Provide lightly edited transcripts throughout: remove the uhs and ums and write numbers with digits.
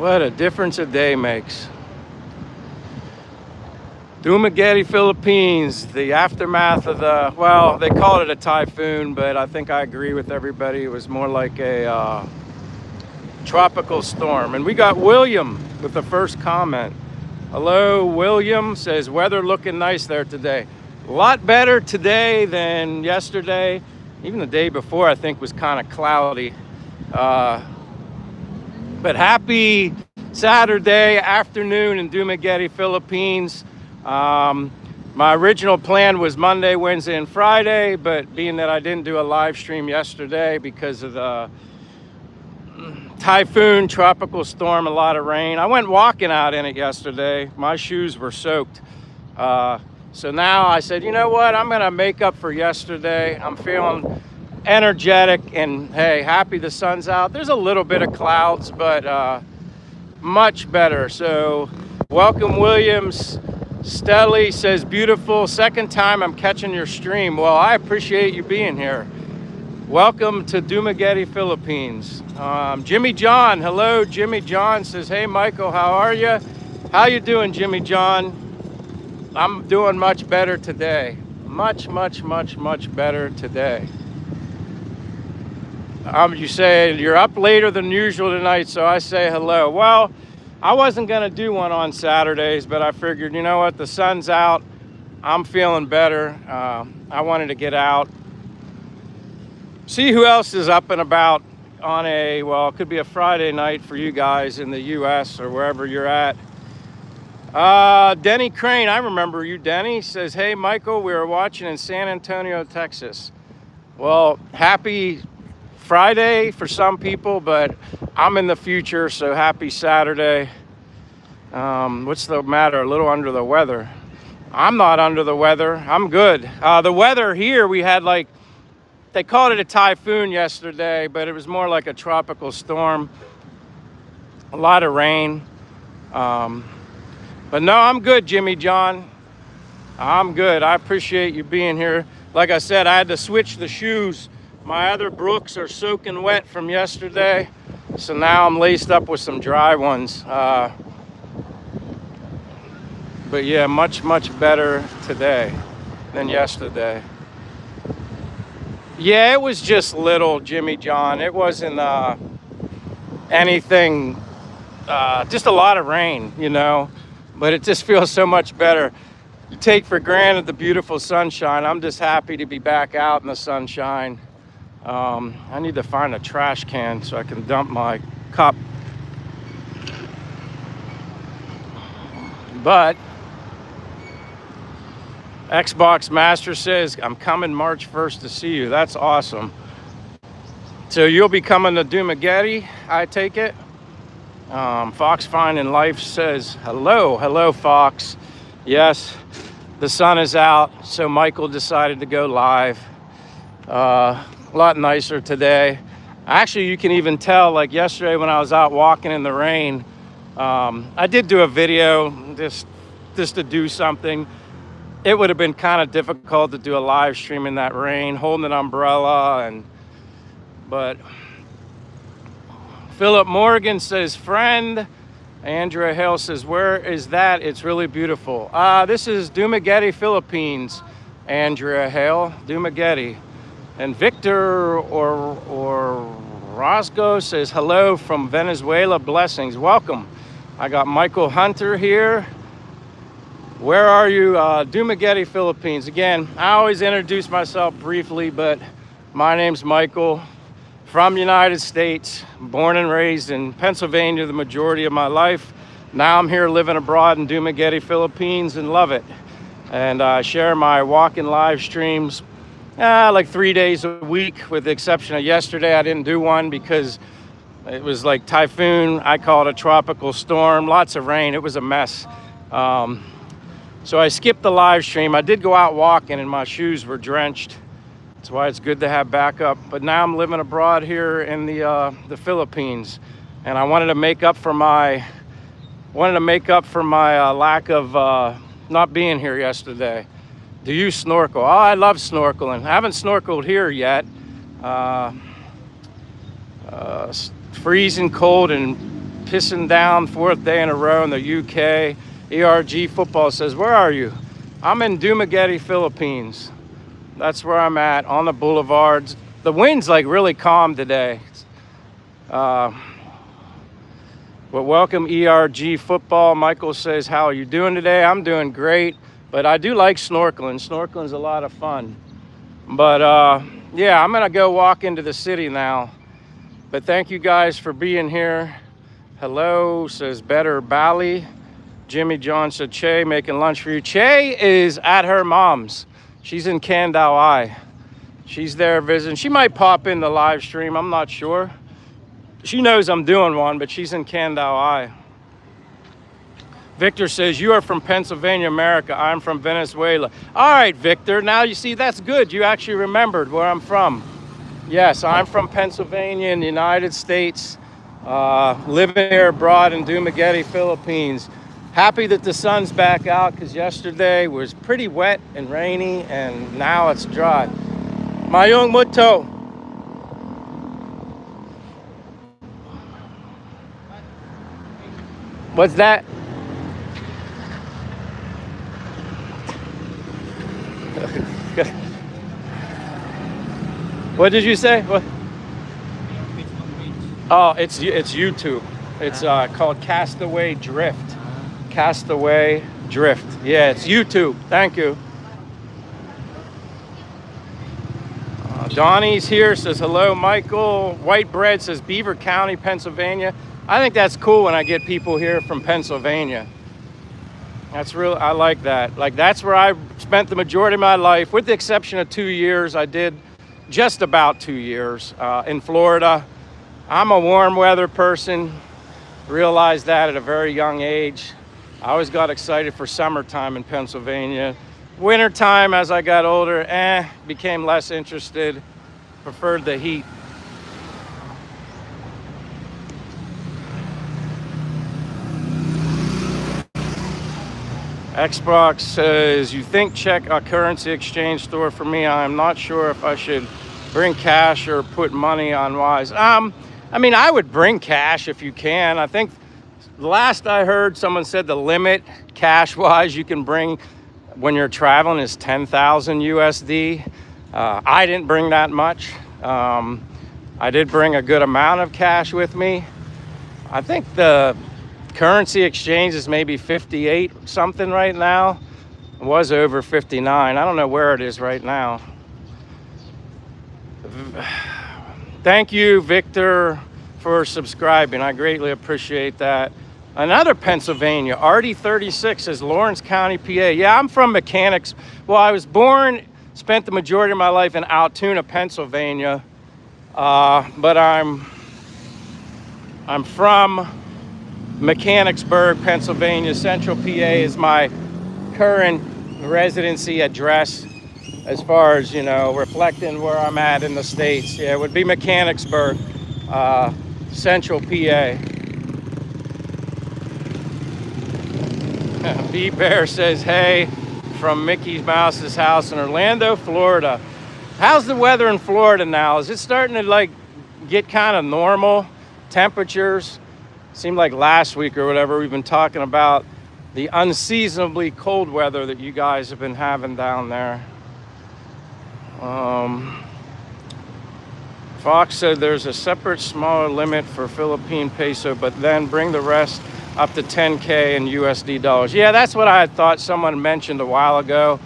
What a difference a day makes. Dumaguete, Philippines, the aftermath of the, well, they called it a typhoon, but I think I agree with everybody. It was more like a tropical storm. And we got William with the first comment. Hello, William, says weather looking nice there today. A lot better today than yesterday. Even the day before, I think, was kind of cloudy. But happy Saturday afternoon in Dumaguete, Philippines. My original plan was Monday, Wednesday, and Friday, but being that I didn't do a live stream yesterday because of the typhoon, tropical storm, a lot of rain. I went walking out in it yesterday. My shoes were soaked. So now I said, you know what? I'm going to make up for yesterday. I'm feeling energetic and, hey, happy the sun's out. There's a little bit of clouds, but much better. So welcome, Williams. Stelly says, beautiful. Second time I'm catching your stream. Well, I appreciate you being here. Welcome to Dumaguete, Philippines. Jimmy John, hello. Jimmy John says, hey, Michael, how are you? How you doing, Jimmy John? I'm doing much better today. Much better today. You say you're up later than usual tonight, so I say hello. Well, I wasn't going to do one on Saturdays, but I figured, you know what, the sun's out. I'm feeling better. I wanted to get out. See who else is up and about on a, well, it could be a Friday night for you guys in the U.S. or wherever you're at. Denny Crane, I remember you, Denny, says, hey, Michael, we were watching in San Antonio, Texas. Well, happy Friday for some people, but I'm in the future, so happy Saturday. What's the matter? A little under the weather. I'm not under the weather. I'm good. The weather here, we had like, they called it a typhoon yesterday, but it was more like a tropical storm. A lot of rain. But no, I'm good, Jimmy John. I'm good. I appreciate you being here. Like I said, I had to switch the shoes. My other Brooks are soaking wet from yesterday, so now I'm laced up with some dry ones. But yeah, much better today than yesterday. Yeah, it was just little, Jimmy John. It wasn't anything, just a lot of rain, you know, but it just feels so much better. You take for granted the beautiful sunshine. I'm just happy to be back out in the sunshine. I need to find a trash can so I can dump my cup. But Xbox Master says, I'm coming March 1st to see you. That's awesome. So you'll be coming to Dumaguete, I take it? Fox Finding Life says, hello, Fox. Yes, the sun is out, so Michael decided to go live. A lot nicer today. Actually, you can even tell, like yesterday when I was out walking in the rain, I did do a video just to do something. It would have been kind of difficult to do a live stream in that rain, holding an umbrella, but Philip Morgan says, friend. Andrea Hale says, where is that? It's really beautiful. This is Dumaguete, Philippines. Andrea Hale, Dumaguete. And Victor or Roscoe says, hello from Venezuela, blessings, welcome. I got Michael Hunter here. Where are you? Dumaguete, Philippines. Again, I always introduce myself briefly, but my name's Michael, from United States, born and raised in Pennsylvania the majority of my life. Now I'm here living abroad in Dumaguete, Philippines, and love it. And I share my walk-in live streams like 3 days a week, with the exception of yesterday. I didn't do one because it was like typhoon. I call it a tropical storm, lots of rain. It was a mess. So I skipped the live stream. I did go out walking and my shoes were drenched. That's why it's good to have backup. But now I'm living abroad here in the Philippines, and I wanted to make up for my lack of not being here yesterday. Do you snorkel? Oh, I love snorkeling. I haven't snorkeled here yet. Freezing cold in pissing down 4th day in a row in the UK. ERG football says, where are you? I'm in Dumaguete, Philippines. That's where I'm at, on the boulevards. The wind's like really calm today. But welcome ERG football. Michael says, how are you doing today? I'm doing great, but I do like snorkeling. Snorkeling's a lot of fun. But yeah, I'm gonna go walk into the city now. But thank you guys for being here. Hello, says Better Bally. Jimmy John said, Che, making lunch for you. Che is at her mom's. She's in Kandawai. She's there visiting. She might pop in the live stream, I'm not sure. She knows I'm doing one, but she's in Kandawai. Victor says, you are from Pennsylvania, America. I'm from Venezuela. All right, Victor, now you see, that's good. You actually remembered where I'm from. Yes, I'm from Pennsylvania in the United States. Living here abroad in Dumaguete, Philippines. Happy that the sun's back out because yesterday was pretty wet and rainy and now it's dry. Mayong Muto. What's that? What did you say? What? Oh, it's YouTube. It's called Castaway Drift. Castaway Drift. Yeah, it's YouTube. Thank you. Donnie's here, says hello, Michael. White Bread says Beaver County, Pennsylvania. I think that's cool when I get people here from Pennsylvania. That's real. I like that. Like, that's where I spent the majority of my life, with the exception of 2 years. I did just about 2 years in Florida. I'm a warm weather person. Realized that at a very young age. I always got excited for summertime in Pennsylvania. Wintertime, as I got older, became less interested. Preferred the heat. Xbox says, you think check a currency exchange store for me? I'm not sure if I should bring cash or put money on Wise. I mean, I would bring cash if you can. I think last I heard, someone said the limit cash-wise you can bring when you're traveling is 10,000 USD. I didn't bring that much. I did bring a good amount of cash with me. I think the currency exchange is maybe 58 something right now. It was over 59. I don't know where it is right now. Thank you, Victor, for subscribing. I greatly appreciate that. Another Pennsylvania, RD36 says Lawrence County, PA. Yeah, I'm from Mechanics. Well, I was born, spent the majority of my life in Altoona, Pennsylvania. But I'm from Mechanicsburg, Pennsylvania. Central PA is my current residency address as far as, you know, reflecting where I'm at in the States. Yeah, it would be Mechanicsburg, Central PA. B-Bear says, hey, from Mickey Mouse's house in Orlando, Florida. How's the weather in Florida now? Is it starting to, like, get kind of normal temperatures? Seemed like last week or whatever, we've been talking about the unseasonably cold weather that you guys have been having down there. Fox said there's a separate smaller limit for Philippine peso, but then bring the rest up to 10K in USD dollars. Yeah, that's what I had thought someone mentioned a while ago.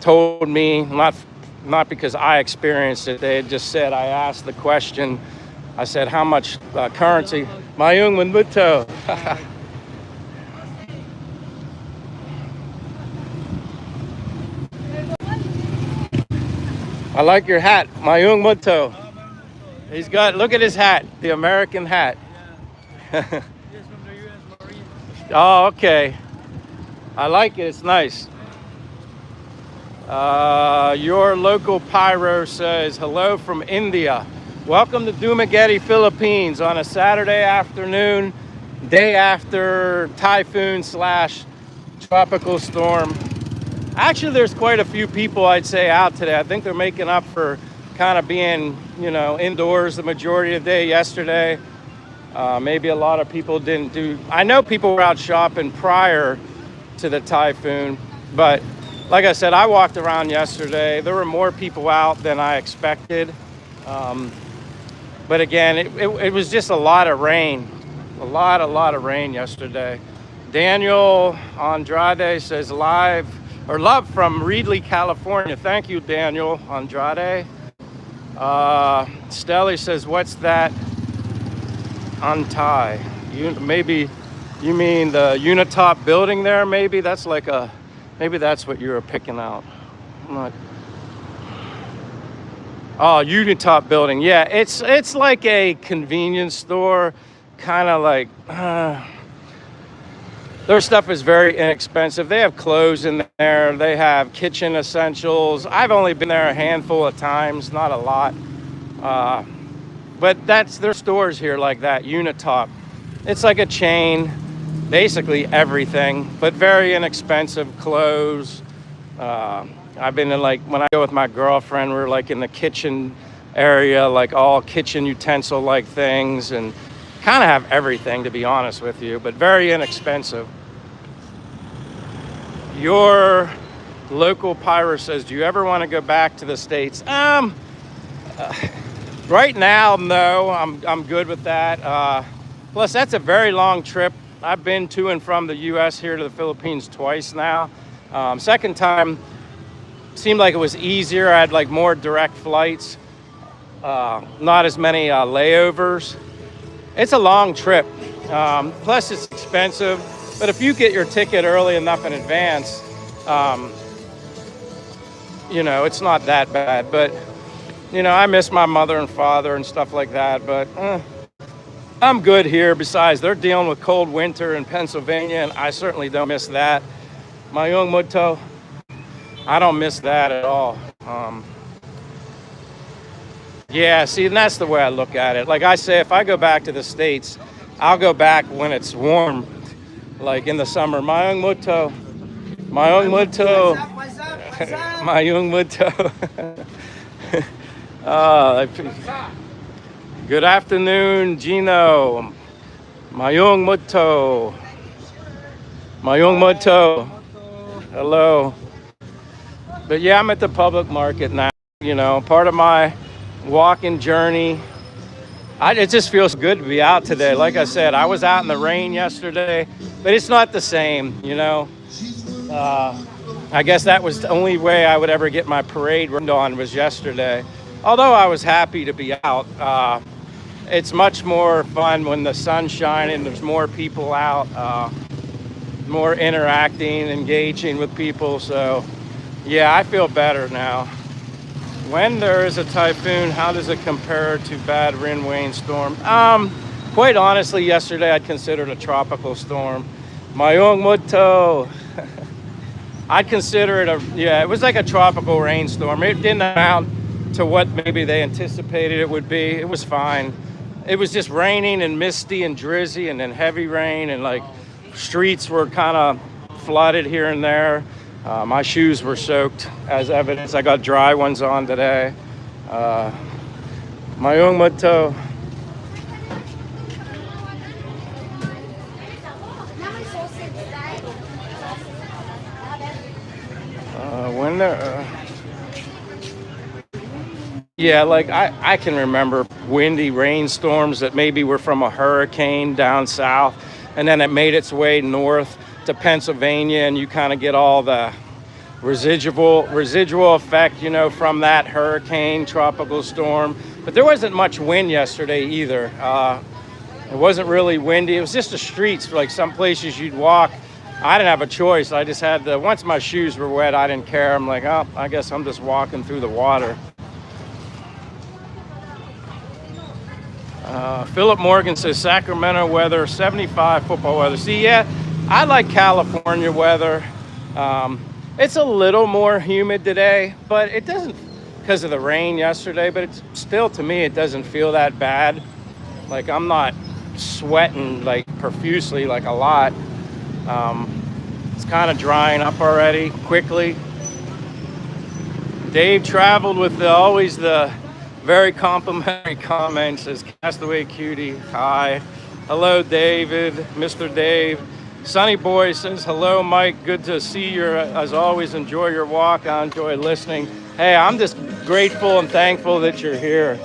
Told me, not because I experienced it, they had just said, I asked the question, I said, how much currency? Mayung Manmuto. I like your hat, Mayung Muto. He's got, look at his hat, the American hat. Oh, okay. I like it, it's nice. Your local pyro says, hello from India. Welcome to Dumaguete, Philippines on a Saturday afternoon, day after typhoon / tropical storm. Actually, there's quite a few people, I'd say, out today. I think they're making up for kind of being, you know, indoors the majority of the day yesterday. Maybe a lot of people didn't do. I know people were out shopping prior to the typhoon, but like I said, I walked around yesterday. There were more people out than I expected. But again, it was just a lot of rain, a lot of rain yesterday. Daniel Andrade says live or love from Reedley, California. Thank you, Daniel Andrade. Stelly says, what's that untie? Maybe you mean the Unitop building there? Maybe that's like a, maybe that's what you were picking out. I'm not. Oh, Unitop building. Yeah, it's like a convenience store, kind of like. Their stuff is very inexpensive. They have clothes in there. They have kitchen essentials. I've only been there a handful of times, not a lot. But that's their stores here like that, Unitop. It's like a chain, basically everything, but very inexpensive clothes. I've been in like, when I go with my girlfriend, we're like in the kitchen area, like all kitchen utensil like things, and kind of have everything, to be honest with you, but very inexpensive. Your local pirate says, do you ever want to go back to the States? Right now, no, I'm good with that. Plus, that's a very long trip. I've been to and from the U.S. here to the Philippines twice now. Second time seemed like it was easier. I had like more direct flights, not as many layovers. It's a long trip. Plus, it's expensive. But if you get your ticket early enough in advance, you know, it's not that bad. But, you know, I miss my mother and father and stuff like that. But I'm good here. Besides, they're dealing with cold winter in Pennsylvania, and I certainly don't miss that. Mayong Muto, I don't miss that at all. Yeah, see, and that's the way I look at it. Like I say, if I go back to the States, I'll go back when it's warm, like in the summer. Mayong Muto, Mayong Muto, Mayong Muto. Good afternoon, Gino. Mayong Muto. Mayong Muto. Hello. But yeah, I'm at the public market now. You know, part of my walking journey. It just feels good to be out today. Like I said, I was out in the rain yesterday, but it's not the same, you know. I guess that was the only way I would ever get my parade run on was yesterday. Although I was happy to be out. It's much more fun when the sun's shining, there's more people out, more interacting, engaging with people. So yeah, I feel better now. When there is a typhoon, how does it compare to bad rain storm? Quite honestly, yesterday I'd consider it a tropical storm. Mayong Muto. I'd consider it it was like a tropical rainstorm. It didn't amount to what maybe they anticipated it would be. It was fine. It was just raining and misty and drizzy and then heavy rain, and like streets were kind of flooded here and there. My shoes were soaked as evidence. I got dry ones on today. Mayong Muto. When there, yeah, like I can remember windy rainstorms that maybe were from a hurricane down south, and then it made its way north to Pennsylvania, and you kind of get all the residual effect, you know, from that hurricane, tropical storm. But there wasn't much wind yesterday either. It wasn't really windy. It was just the streets, like some places you'd walk. I didn't have a choice. I just had to, once my shoes were wet, I didn't care. I'm like, oh, I guess I'm just walking through the water. Philip Morgan says Sacramento weather, 75 football weather. See, yeah, I like California weather. It's a little more humid today, but it doesn't, because of the rain yesterday, but it's still, to me, it doesn't feel that bad. Like I'm not sweating like profusely like a lot. It's kind of drying up already quickly. Dave traveled with always the very complimentary comments, says Castaway Cutie, hi. Hello, David, Mr. Dave. Sunny Boy says, hello, Mike. Good to see you. As always, enjoy your walk. I enjoy listening. Hey, I'm just grateful and thankful that you're here.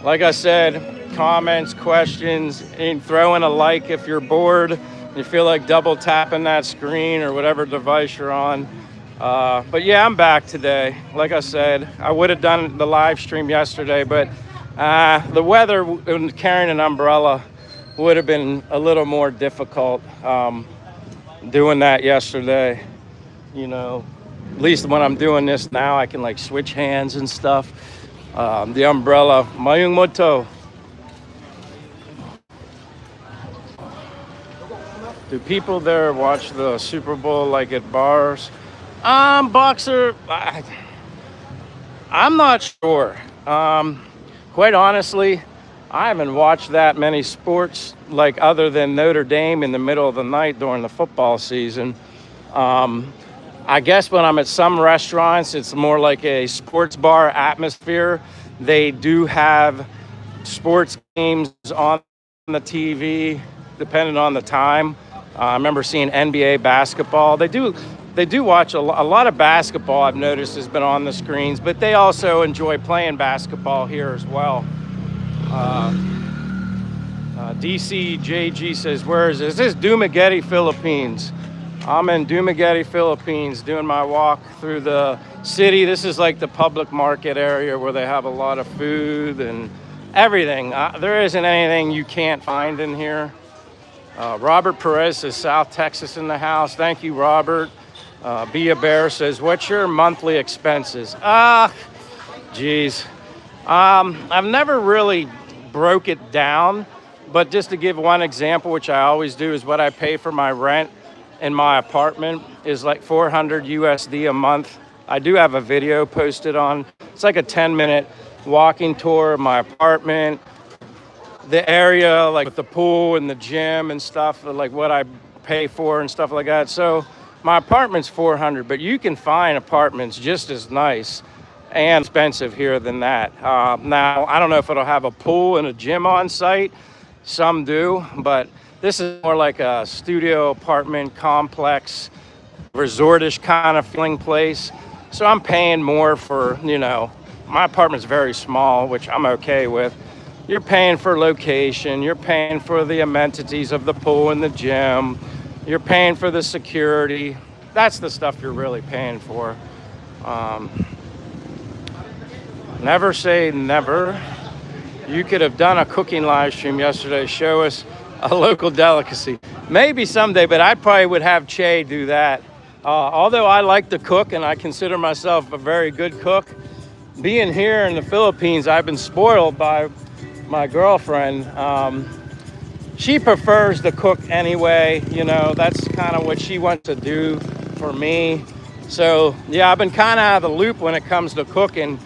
Like I said, comments, questions, and throw in a like if you're bored. You feel like double tapping that screen or whatever device you're on. But yeah, I'm back today. Like I said, I would have done the live stream yesterday, but the weather and carrying an umbrella would have been a little more difficult doing that yesterday. You know, at least when I'm doing this now, I can like switch hands and stuff. The umbrella, Mayung Moto. Do people there watch the Super Bowl like at bars? Boxer, I'm not sure. Quite honestly, I haven't watched that many sports, like other than Notre Dame in the middle of the night during the football season. I guess when I'm at some restaurants, it's more like a sports bar atmosphere. They do have sports games on the TV, depending on the time. I remember seeing NBA basketball. They do watch a lot of basketball, I've noticed, has been on the screens, but they also enjoy playing basketball here as well. DCJG says, where is this? This is Dumaguete, Philippines. I'm in Dumaguete, Philippines, doing my walk through the city. This is like the public market area where they have a lot of food and everything. There isn't anything you can't find in here. Robert Perez says, South Texas in the house. Thank you, Robert. Bia Bear says, what's your monthly expenses? Geez. I've never really broke it down, but just to give one example, which I always do, is what I pay for my rent in my apartment is like 400 USD a month. I do have a video posted on. It's like a 10-minute walking tour of my apartment, the area, like with the pool and the gym and stuff, like what I pay for and stuff like that. So my apartment's 400, but you can find apartments just as nice and expensive here than that. Now, I don't know if it'll have a pool and a gym on site. Some do, but this is more like a studio apartment complex, resortish kind of feeling place. So I'm paying more for, you know, my apartment's very small, which I'm okay with. You're paying for location, you're paying for the amenities of the pool and the gym, you're paying for the security. That's the stuff you're really paying for. Never say never. You could have done a cooking live stream yesterday, show us a local delicacy. Maybe someday, but I probably would have Che do that. Although I like to cook and I consider myself a very good cook, being here in the Philippines, I've been spoiled by my girlfriend. She prefers to cook anyway, you know, that's kind of what she wants to do for me. So yeah, I've been kind of out of the loop when it comes to cooking.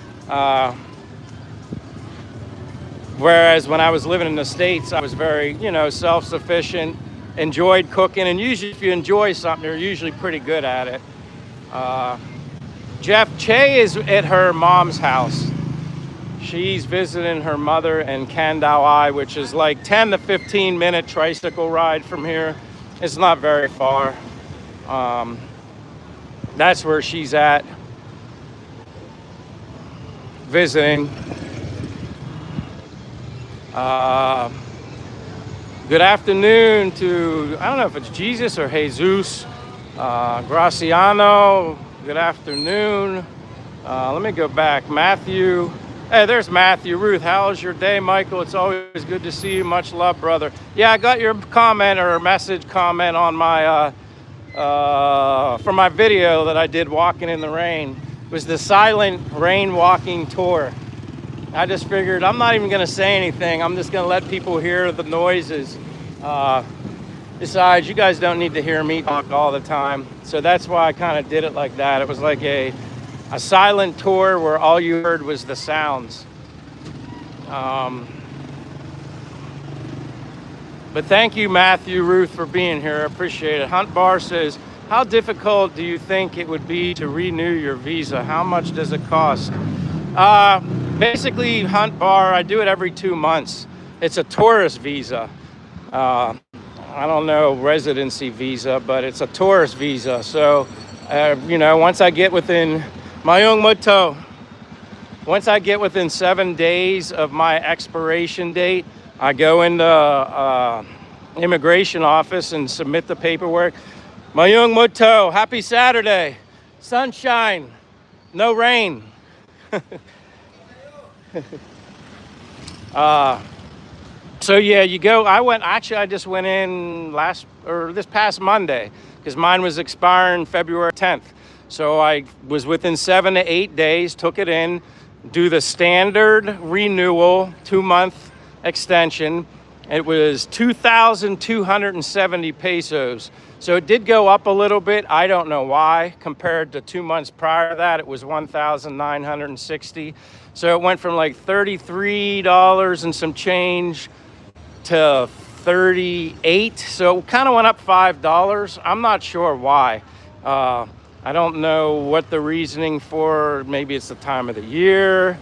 Whereas when I was living in the States, I was very, you know, self-sufficient, enjoyed cooking, and usually if you enjoy something, you're usually pretty good at it. Jeff, Che is at her mom's house. She's visiting her mother in Candao, which is like 10 to 15 minute tricycle ride from here. It's not very far. That's where she's at, visiting. Good afternoon to, I don't know if it's Jesus or Jesus. Graciano, good afternoon. Let me go back. Matthew. Hey, there's Matthew. Ruth, how's your day, Michael? It's always good to see you. Much love, brother. Yeah, I got your comment or message comment on my, for my video that I did walking in the rain. It was the silent rain walking tour. I just figured I'm not even going to say anything. I'm just going to let people hear the noises. Besides, you guys don't need to hear me talk all the time. So that's why I kind of did it like that. It was like a silent tour where all you heard was the sounds. But thank you, Matthew, Ruth, for being here. I appreciate it. Hunt Bar says, how difficult do you think it would be to renew your visa? How much does it cost? Basically, Hunt Bar, I do it every 2 months. it's a tourist visa. I don't know residency visa, but it's a tourist visa. So, once I get within Mayung Muto, once I get within 7 days of my expiration date, I go into immigration office and submit the paperwork. Mayung Muto, happy Saturday, sunshine, no rain. So yeah, you go. I just went in this past Monday because mine was expiring February 10th. So I was within 7 to 8 days, took it in, do the standard renewal, 2-month extension. It was 2,270 pesos. So it did go up a little bit. I don't know why. Compared to 2 months prior to that, it was 1,960. So it went from like $33 and some change to 38. So it kind of went up $5. I'm not sure why. I don't know what the reasoning for. Maybe it's the time of the year.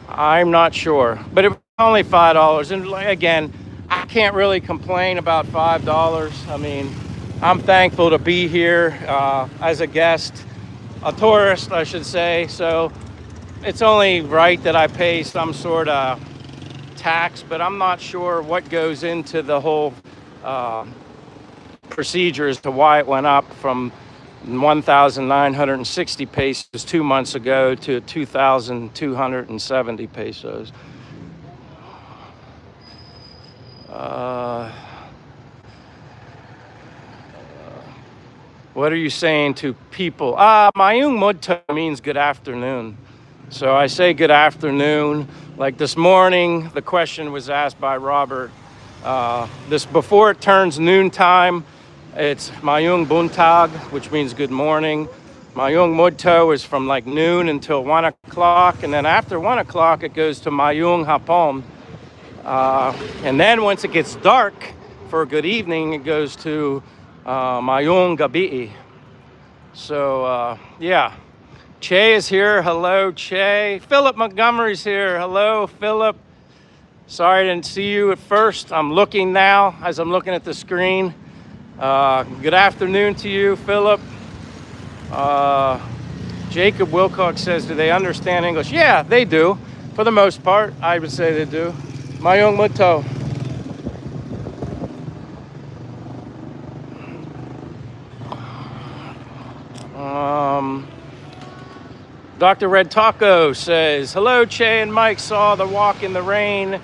I'm not sure. But it was only $5. And again, I can't really complain about $5. I mean, I'm thankful to be here as a guest, a tourist, I should say. So it's only right that I pay some sort of tax, but I'm not sure what goes into the whole procedure as to why it went up from 1,960 pesos 2 months ago to 2,270 pesos. What are you saying to people? Mayung Muto means good afternoon. So I say good afternoon. Like this morning, the question was asked by Robert. Before it turns noontime, it's Mayung Buntag, which means good morning. Mayung Muto is from like noon until 1 o'clock. And then after 1 o'clock, it goes to Mayung Hapon. And then once it gets dark for a good evening, it goes to Mayung Gabi. So, yeah. Che is here. Hello, Che. Philip Montgomery's here. Hello, Philip. Sorry I didn't see you at first. I'm looking now as I'm looking at the screen. Good afternoon to you, Philip. Jacob Wilcox says, do they understand English? Yeah, they do. For the most part, I would say they do. Mayung Muto. Dr. Red Taco says, hello, Che and Mike, saw the walk in the rain.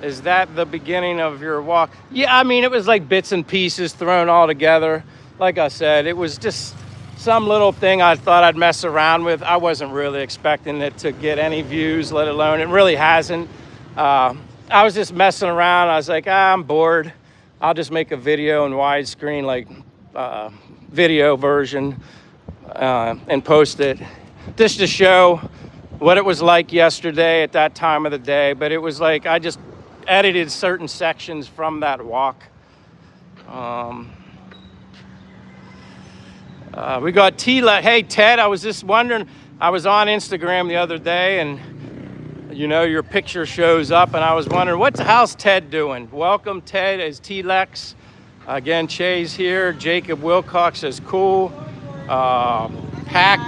Is that the beginning of your walk? Yeah, I mean, it was like bits and pieces thrown all together. Like I said, it was just some little thing I thought I'd mess around with. I wasn't really expecting it to get any views, let alone, it really hasn't. I was just messing around. I was like, I'm bored. I'll just make a video in widescreen, like video version, and post it. Just to show what it was like yesterday at that time of the day. But it was like I just edited certain sections from that walk. We got Tila. Hey, Ted, I was just wondering, I was on Instagram the other day and your picture shows up and I was wondering, how's Ted doing? Welcome, Ted, as T-Lex. Again, Che's here. Jacob Wilcox says, cool. Pac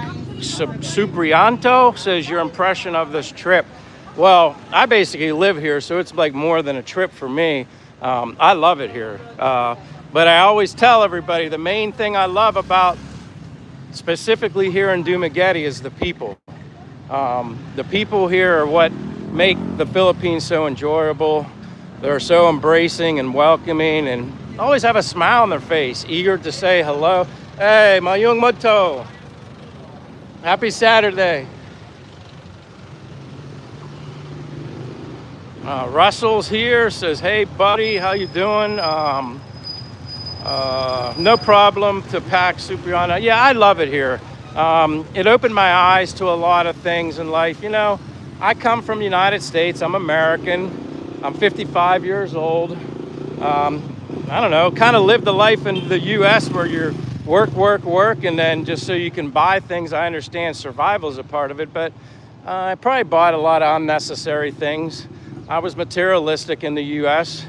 Suprianto says, your impression of this trip. Well, I basically live here, so it's like more than a trip for me. I love it here. But I always tell everybody the main thing I love about specifically here in Dumaguete is the people. The people here are what make the Philippines so enjoyable. They're so embracing and welcoming and always have a smile on their face, eager to say hello. Hey, Mayung Muto. Happy Saturday. Russell's here, says, hey, buddy, how you doing? No problem to Pac Supriano. Yeah, I love it here. It opened my eyes to a lot of things in life. I come from the United States. I'm American. I'm 55 years old. I don't know, kind of lived the life in the U.S. where you're work, and then just so you can buy things. I understand survival is a part of it, but I probably bought a lot of unnecessary things. I was materialistic in the US.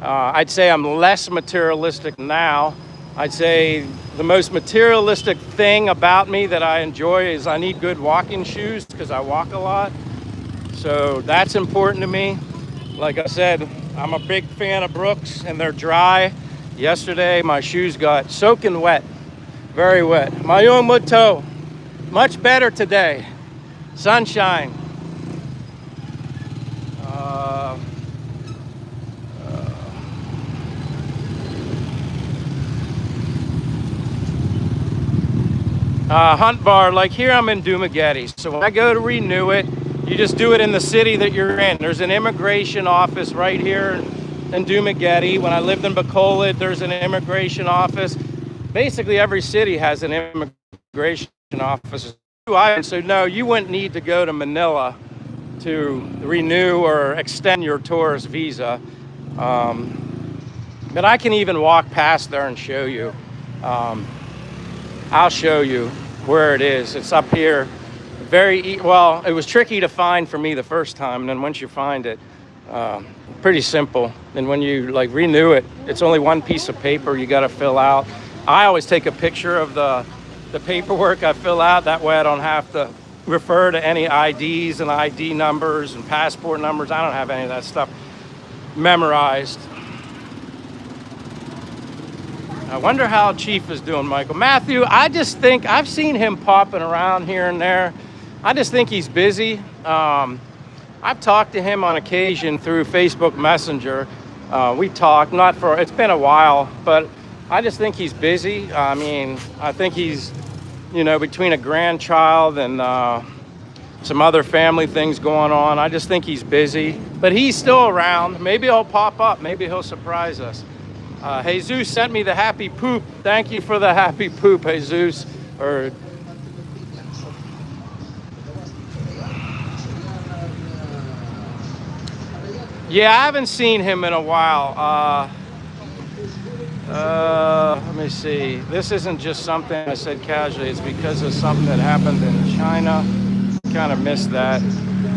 I'd say I'm less materialistic now. I'd say the most materialistic thing about me that I enjoy is I need good walking shoes because I walk a lot. So that's important to me. Like I said, I'm a big fan of Brooks and they're dry. Yesterday, my shoes got soaking wet, very wet. Mayong muto, much better today. Sunshine. Hunt bar, like here I'm in Dumaguete. So when I go to renew it, you just do it in the city that you're in. There's an immigration office right here in Dumaguete. When I lived in Bacolod, there's an immigration office. Basically, every city has an immigration office. So no, you wouldn't need to go to Manila to renew or extend your tourist visa. But I can even walk past there and show you. I'll show you where it is. It's up here. Well, it was tricky to find for me the first time, and then once you find it, pretty simple. And when you like renew it, it's only one piece of paper you got to fill out. I always take a picture of the paperwork I fill out. That way I don't have to refer to any IDs and ID numbers and passport numbers. I don't have any of that stuff memorized. I wonder how Chief is doing, Michael. Matthew, I just think I've seen him popping around here and there. I just think he's busy. I've talked to him on occasion through Facebook Messenger. We talked, it's been a while, but I just think he's busy. I mean, I think he's, between a grandchild and some other family things going on. I just think he's busy, but he's still around. Maybe he'll pop up. Maybe he'll surprise us. Jesus sent me the happy poop. Thank you for the happy poop, Jesus. Yeah, I haven't seen him in a while. Let me see. This isn't just something I said casually. It's because of something that happened in China. Kind of missed that.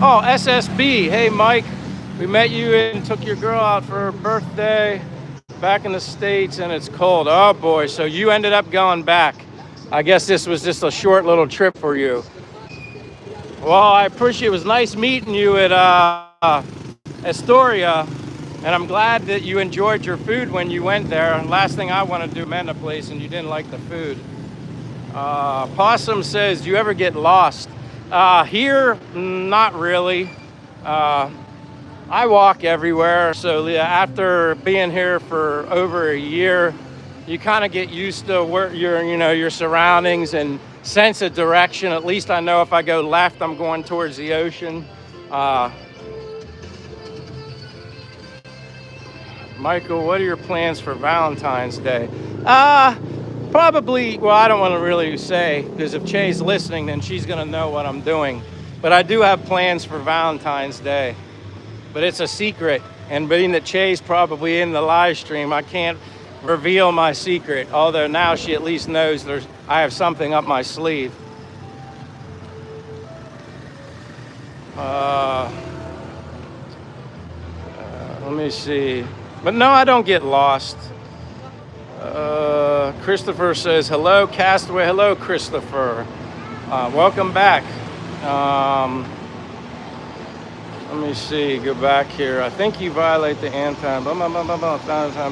Oh, SSB. Hey, Mike. We met you and took your girl out for her birthday back in the States, and it's cold. Oh, boy. So you ended up going back. I guess this was just a short little trip for you. Well, I appreciate it. It was nice meeting you at Astoria, and I'm glad that you enjoyed your food when you went there. Last thing I want to do, mend a place, and you didn't like the food. Possum says, do you ever get lost? Here, not really. I walk everywhere, so after being here for over a year, you kind of get used to where your surroundings and sense of direction. At least I know if I go left, I'm going towards the ocean. Michael, what are your plans for Valentine's Day? Probably, well, I don't want to really say, because if Che's listening, then she's going to know what I'm doing. But I do have plans for Valentine's Day. But it's a secret. And being that Che's probably in the live stream, I can't reveal my secret. Although now she at least knows I have something up my sleeve. Let me see. But no, I don't get lost. Christopher says, hello, Castaway. Hello, Christopher. Welcome back. Let me see, go back here. I think you violate the time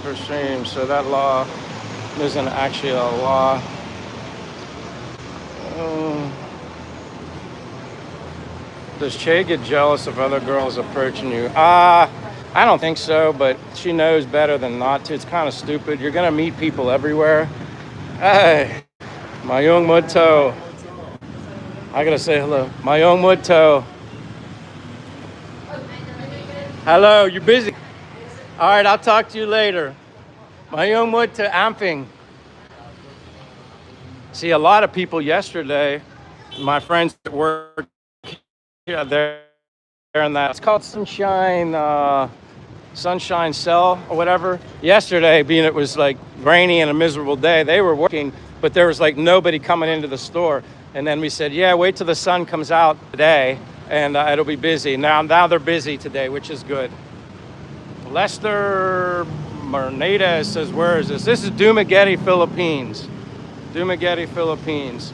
per stream, so that law isn't actually a law. Does Che get jealous of other girls approaching you? I don't think so, but she knows better than not to. It's kind of stupid. You're gonna meet people everywhere. Hey, Mayong Muto. I gotta say hello. Mayong Muto. Hello, you busy? All right, I'll talk to you later. Mayong Muto Amping. See, a lot of people yesterday, my friends at work, there and that. It's called Sunshine Cell or whatever. Yesterday, being it was like rainy and a miserable day, they were working, but there was like nobody coming into the store. And then we said, yeah, wait till the sun comes out today. and it'll be busy. Now they're busy today, which is good. Lester Merneda says, where is this? This is Dumaguete, Philippines. Dumaguete, Philippines.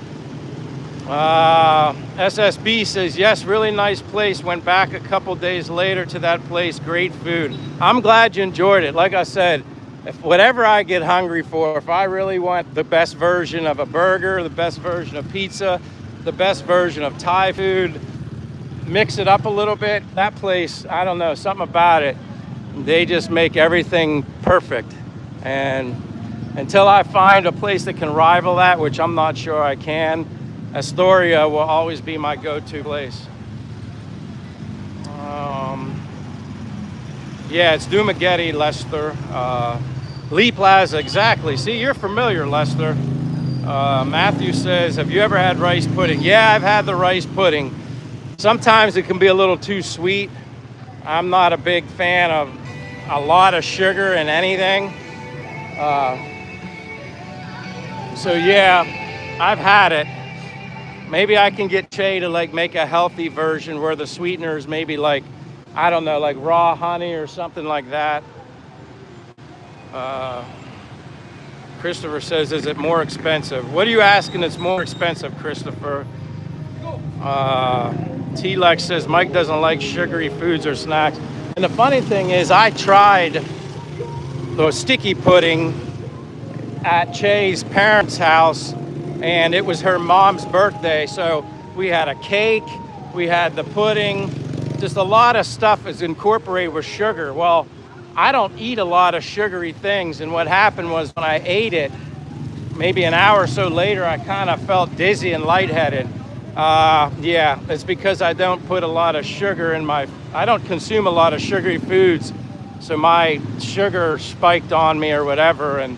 SSB says, yes, really nice place. Went back a couple days later to that place. Great food. I'm glad you enjoyed it. Like I said, if whatever I get hungry for, if I really want the best version of a burger, the best version of pizza, the best version of Thai food, mix it up a little bit. That place, I don't know, something about it. They just make everything perfect. And until I find a place that can rival that, which I'm not sure I can, Astoria will always be my go-to place. Yeah, it's Dumaguete, Lester. Lee Plaza, exactly. See, you're familiar, Lester. Matthew says, have you ever had rice pudding? Yeah, I've had the rice pudding. Sometimes it can be a little too sweet. I'm not a big fan of a lot of sugar in anything. So yeah, I've had it. Maybe I can get Che to like make a healthy version where the sweetener is maybe like, I don't know, like raw honey or something like that. Christopher says, is it more expensive? What are you asking that's more expensive, Christopher? T-Lex says, Mike doesn't like sugary foods or snacks. And the funny thing is, I tried the sticky pudding at Che's parents' house, and it was her mom's birthday. So we had a cake, we had the pudding, just a lot of stuff is incorporated with sugar. Well, I don't eat a lot of sugary things, and what happened was when I ate it, maybe an hour or so later, I kind of felt dizzy and lightheaded. Yeah, it's because I don't put a lot of sugar in I don't consume a lot of sugary foods, so my sugar spiked on me or whatever, and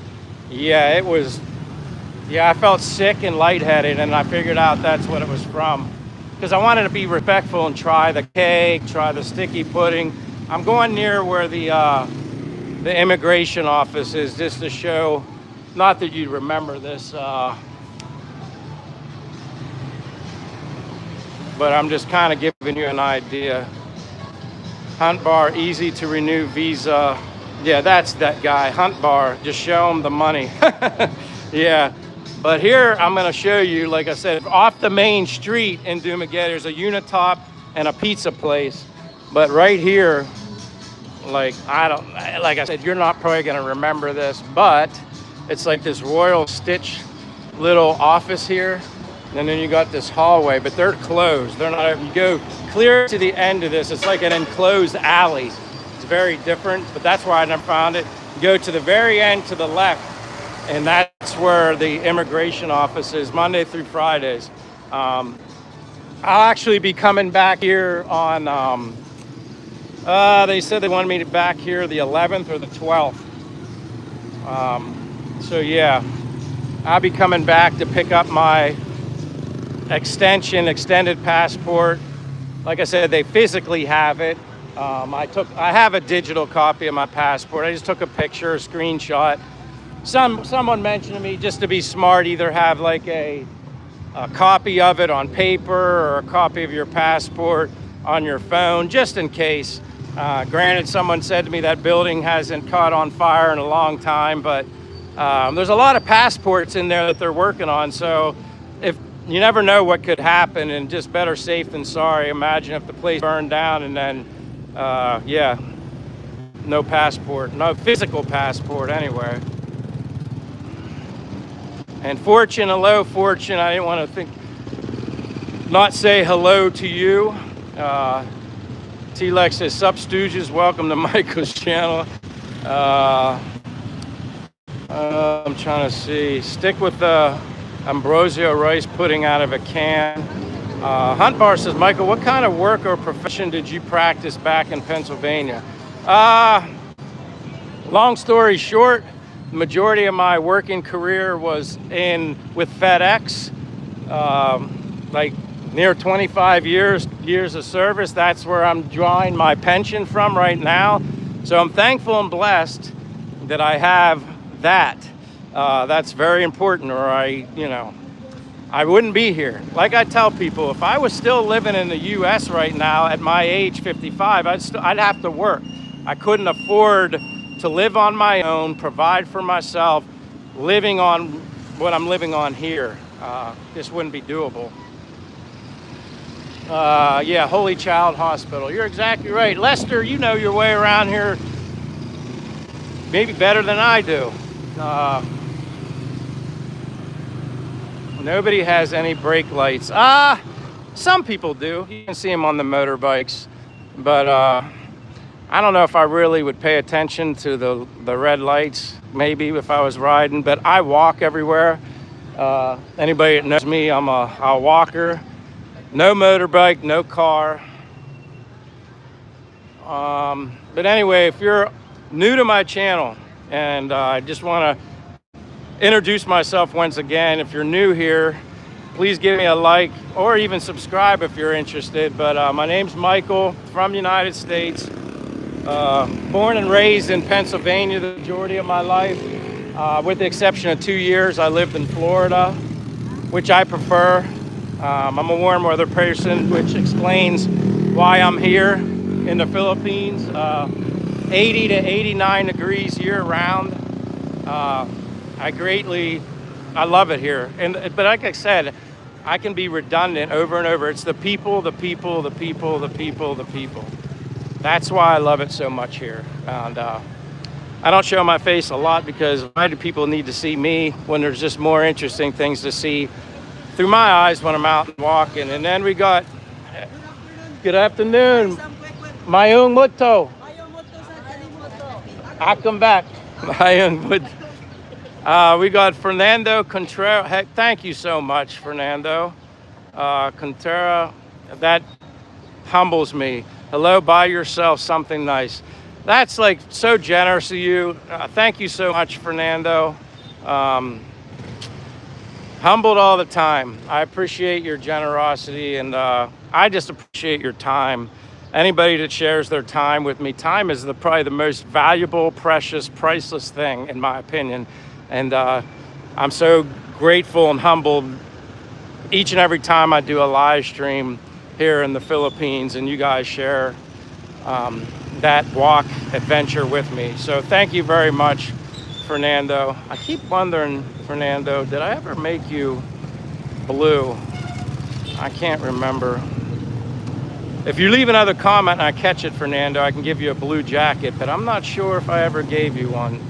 yeah, I felt sick and lightheaded, and I figured out that's what it was from. Because I wanted to be respectful and try the cake, try the sticky pudding. I'm going near where the immigration office is, just to show, not that you'd remember this, but I'm just kind of giving you an idea. Hunt Bar, easy to renew visa. Yeah, that's that guy, Hunt Bar, just show him the money. Yeah, but here I'm gonna show you, like I said, off the main street in Dumaguete, there's a Unitop and a pizza place. But right here, like I said, you're not probably gonna remember this, but it's like this Royal Stitch little office here. And then you got this hallway, but they're closed. They're not, you go clear to the end of this, it's like an enclosed alley. It's very different, but that's where I never found it. You go to the very end to the left, and that's where the immigration office is, Monday through Fridays. I'll actually be coming back here on, they said they wanted me to back here the 11th or the 12th. So yeah, I'll be coming back to pick up my extended passport. Like I said, they physically have it. I have a digital copy of my passport. I just took a picture, a screenshot. Someone mentioned to me, just to be smart, either have like a copy of it on paper or a copy of your passport on your phone, just in case. Granted, someone said to me that building hasn't caught on fire in a long time, but there's a lot of passports in there that they're working on, so if you never know what could happen, and just better safe than sorry. Imagine if the place burned down and then, yeah, no passport, no physical passport anyway. And Fortune, hello, Fortune. I didn't want to not say hello to you. T-Lex says, Sup Stooges, welcome to Michael's channel. I'm trying to see. Stick with the Ambrosio rice pudding out of a can. Hunt Bar says, Michael, what kind of work or profession did you practice back in Pennsylvania? Long story short, the majority of my working career was with FedEx, like near 25 years of service. That's where I'm drawing my pension from right now. So I'm thankful and blessed that I have that. That's very important, or I I wouldn't be here. Like I tell people, if I was still living in the US right now at my age, 55, I'd have to work. I couldn't afford to live on my own, provide for myself, living on what I'm living on here. This wouldn't be doable. Yeah, Holy Child Hospital. You're exactly right. Lester, you know your way around here maybe better than I do. Nobody has any brake lights. Some people do. You can see them on the motorbikes. But I don't know if I really would pay attention to the red lights, maybe if I was riding. But I walk everywhere. Anybody that knows me, I'm a walker. No motorbike, no car. But anyway, if you're new to my channel, and I just want to introduce myself once again. If you're new here, please give me a like or even subscribe if you're interested. But my name's Michael, from the United States. Born and raised in Pennsylvania the majority of my life. With the exception of 2 years, I lived in Florida, which I prefer. I'm a warm weather person, which explains why I'm here in the Philippines. 80 to 89 degrees year round. I love it here. But like I said, I can be redundant over and over. It's the people, the people, the people, the people, the people. That's why I love it so much here. And I don't show my face a lot because why do people need to see me when there's just more interesting things to see through my eyes when I'm out and walking? And then we got, good afternoon. Mayong Muto. I come back. Mayong Muto. We got Fernando Contreras. Heck, thank you so much, Fernando. Contreras, that humbles me. Hello, buy yourself something nice. That's like so generous of you. Thank you so much, Fernando. Humbled all the time. I appreciate your generosity, and I just appreciate your time. Anybody that shares their time with me, time is probably the most valuable, precious, priceless thing, in my opinion. And I'm so grateful and humbled each and every time I do a live stream here in the Philippines and you guys share that walk adventure with me. So thank you very much, Fernando. I keep wondering, Fernando, did I ever make you blue? I can't remember. If you leave another comment and I catch it, Fernando, I can give you a blue jacket, but I'm not sure if I ever gave you one.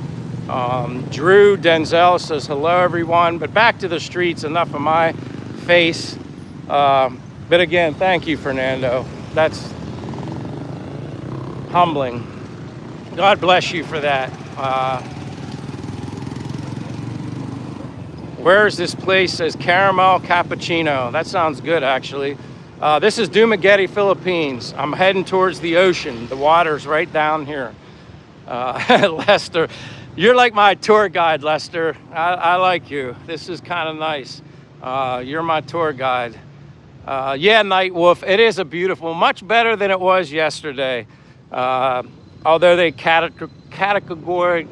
Drew Denzel says hello everyone, but back to the streets, enough of my face. But again, thank you, Fernando. That's humbling. God bless you for that. Where is this place? Says caramel cappuccino. That sounds good, actually. This is Dumaguete, Philippines. I'm heading towards the ocean. The water's right down here. Lester, you're like my tour guide, Lester. I like you. This is kind of nice. You're my tour guide. Yeah, Night Wolf, it is a beautiful, much better than it was yesterday. Although they category,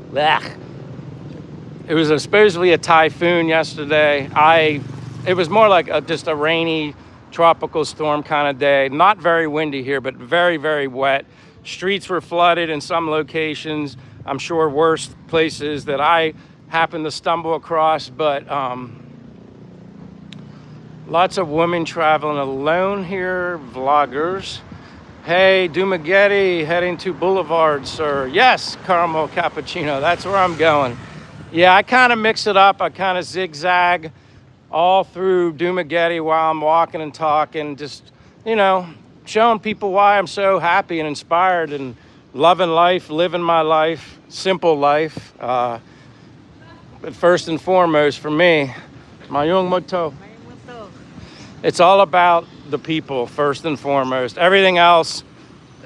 it was supposedly a typhoon yesterday. It was more like just a rainy tropical storm kind of day. Not very windy here, but very, very wet. Streets were flooded in some locations. I'm sure worse places that I happened to stumble across, but lots of women traveling alone here, vloggers. Hey, Dumaguete, heading to Boulevard, sir. Yes, caramel cappuccino, that's where I'm going. Yeah, I kind of mix it up. I kind of zigzag all through Dumaguete while I'm walking and talking, just, you know, showing people why I'm so happy and inspired and loving life, living my life, simple life. But first and foremost for me, Mayong Muto. It's all about the people, first and foremost. Everything else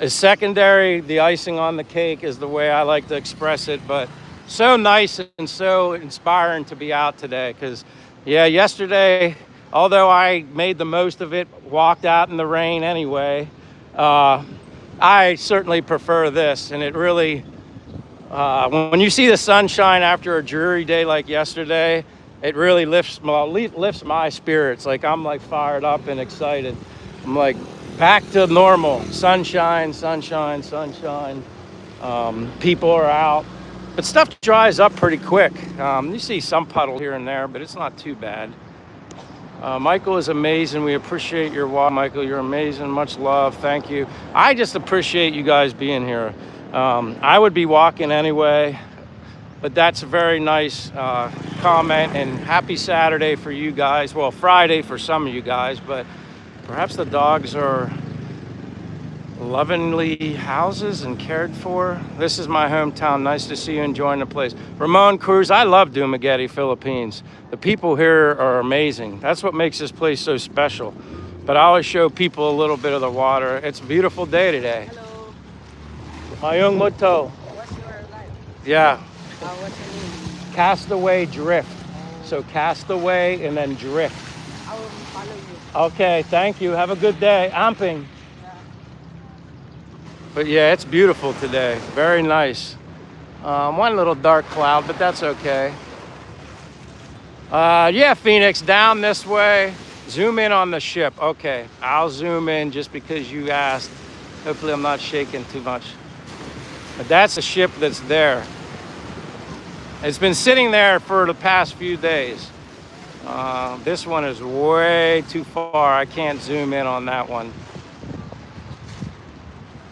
is secondary. The icing on the cake is the way I like to express it. But so nice and so inspiring to be out today. Because, yeah, yesterday, although I made the most of it, walked out in the rain anyway, I certainly prefer this. And it really, when you see the sunshine after a dreary day like yesterday, it really lifts my spirits. Like I'm like fired up and excited. I'm like back to normal. Sunshine, sunshine, sunshine. People are out, but stuff dries up pretty quick. You see some puddle here and there, but it's not too bad. Michael is amazing. We appreciate your walk, Michael. You're amazing. Much love. Thank you. I just appreciate you guys being here. I would be walking anyway, but that's a very nice comment, and happy Saturday for you guys. Well, Friday for some of you guys, but perhaps the dogs are lovingly houses and cared for. This is my hometown. Nice to see you enjoying the place. Ramon Cruz, I love Dumaguete, Philippines. The people here are amazing. That's what makes this place so special. But I always show people a little bit of the water. It's a beautiful day today. Hello. Mayong Muto. What's your life? Yeah. What's your name? Castaway Drift. So castaway and then drift. I will follow you. Okay, thank you. Have a good day. Amping. Yeah. But yeah, it's beautiful today. Very nice. One little dark cloud, but that's okay. Yeah, Phoenix, down this way. Zoom in on the ship. Okay, I'll zoom in just because you asked. Hopefully I'm not shaking too much. But that's the ship that's there. It's been sitting there for the past few days. This one is way too far. I can't zoom in on that one.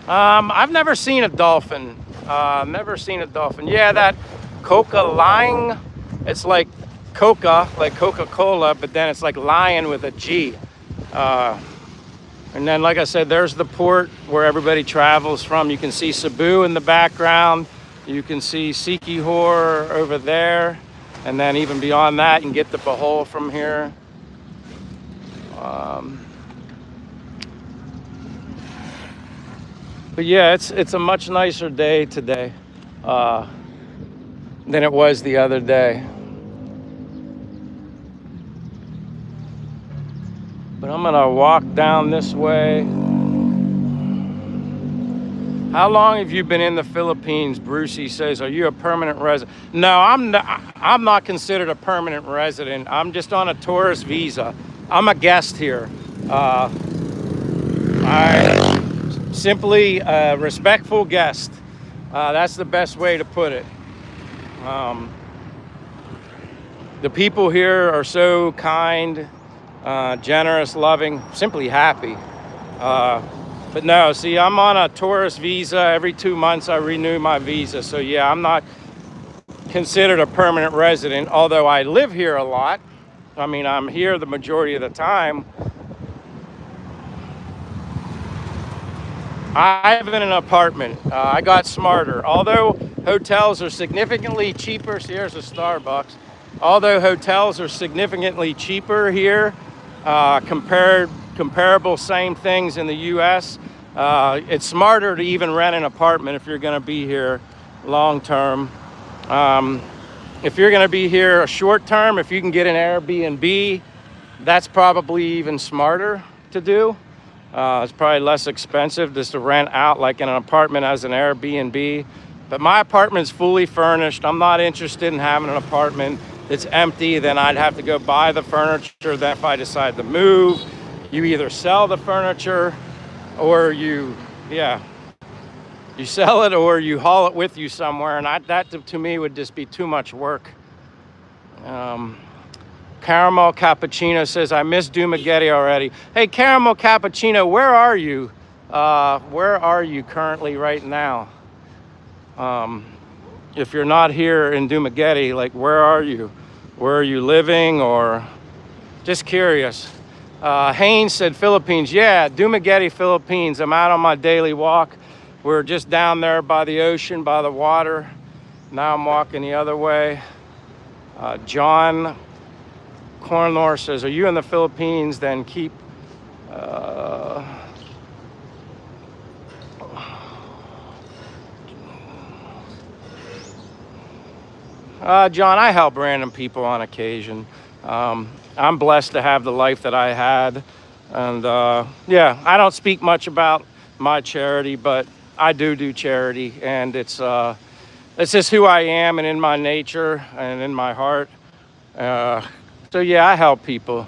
I've never seen a dolphin. Never seen a dolphin. Yeah, that coca line. It's like coca, like Coca-Cola, but then it's like lion with a G. And then, like I said, there's the port where everybody travels from. You can see Cebu in the background. You can see Siquijor over there. And then even beyond that, you can get the Bohol from here. But yeah, it's a much nicer day today than it was the other day. But I'm gonna walk down this way. How long have you been in the Philippines? Brucey says, are you a permanent resident? No, I'm not considered a permanent resident. I'm just on a tourist visa. I'm a guest here. I simply a respectful guest. That's the best way to put it. The people here are so kind, generous, loving, simply happy. But no, see, I'm on a tourist visa. Every 2 months I renew my visa. So yeah, I'm not considered a permanent resident, although I live here a lot. I mean, I'm here the majority of the time. I live in an apartment. I got smarter. Although hotels are significantly cheaper, so here's a Starbucks. Although hotels are significantly cheaper here, comparable same things in the U.S., it's smarter to even rent an apartment if you're going to be here long term. If you're going to be here a short term, if you can get an Airbnb, that's probably even smarter to do. It's probably less expensive just to rent out like in an apartment as an Airbnb. But my apartment's fully furnished. I'm not interested in having an apartment that's empty. Then I'd have to go buy the furniture. Then if I decide to move, you either sell the furniture or you sell it or you haul it with you somewhere. And that to me would just be too much work. Caramel Cappuccino says, I miss Dumaguete already. Hey, Caramel Cappuccino, where are you? Where are you currently right now? If you're not here in Dumaguete, like, where are you? Where are you living? Or just curious. Haynes said Philippines. Yeah, Dumaguete, Philippines. I'm out on my daily walk. We're just down there by the ocean, by the water. Now I'm walking the other way. John Cornor says, are you in the Philippines? Then keep... John, I help random people on occasion. I'm blessed to have the life that I had. And yeah, I don't speak much about my charity, but I do charity. And it's just who I am and in my nature and in my heart. So yeah, I help people.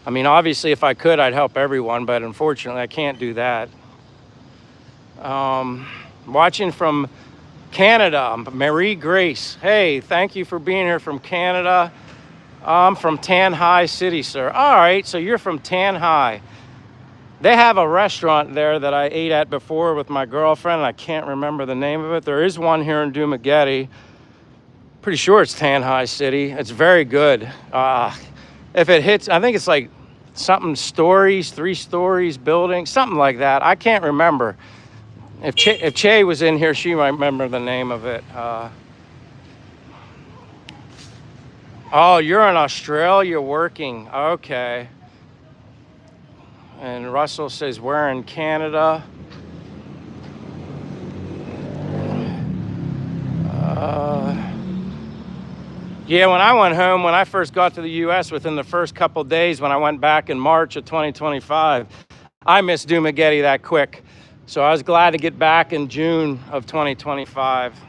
I mean, obviously, if I could, I'd help everyone, but unfortunately, I can't do that. Watching from Canada, Marie Grace. Hey, thank you for being here from Canada. I'm from Tan Hai City, sir. All right, so you're from Tan Hai. They have a restaurant there that I ate at before with my girlfriend, and I can't remember the name of it. There is one here in Dumaguete. Pretty sure it's Tan Hai City. It's very good. If it hits, I think it's like something stories, 3 stories building, something like that. I can't remember. If Che was in here, she might remember the name of it. Oh, you're in Australia working. Okay. And Russell says, we're in Canada. Yeah, when I went home, when I first got to the U.S., within the first couple days, when I went back in March of 2025, I missed Dumaguete that quick. So I was glad to get back in June of 2025.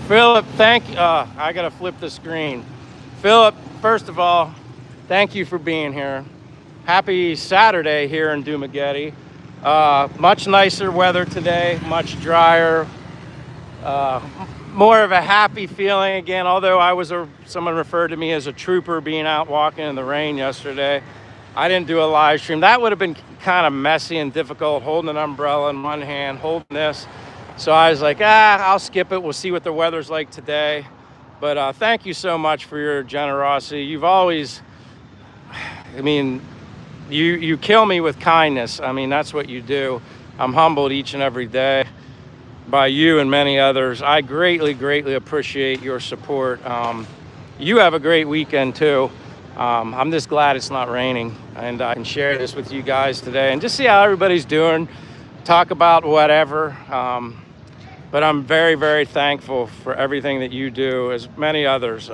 Philip, thank you. I got to flip the screen. Philip, first of all, thank you for being here. Happy Saturday here in Dumaguete. Much nicer weather today, much drier. More of a happy feeling again, although someone referred to me as a trooper being out walking in the rain yesterday. I didn't do a live stream. That would have been kind of messy and difficult, holding an umbrella in one hand, holding this. So I was like, I'll skip it. We'll see what the weather's like today. But thank you so much for your generosity. You've always, I mean, you kill me with kindness. I mean, that's what you do. I'm humbled each and every day by you and many others. I greatly, greatly appreciate your support. You have a great weekend too. I'm just glad it's not raining and I can share this with you guys today and just see how everybody's doing, talk about whatever. But I'm very, very thankful for everything that you do, as many others.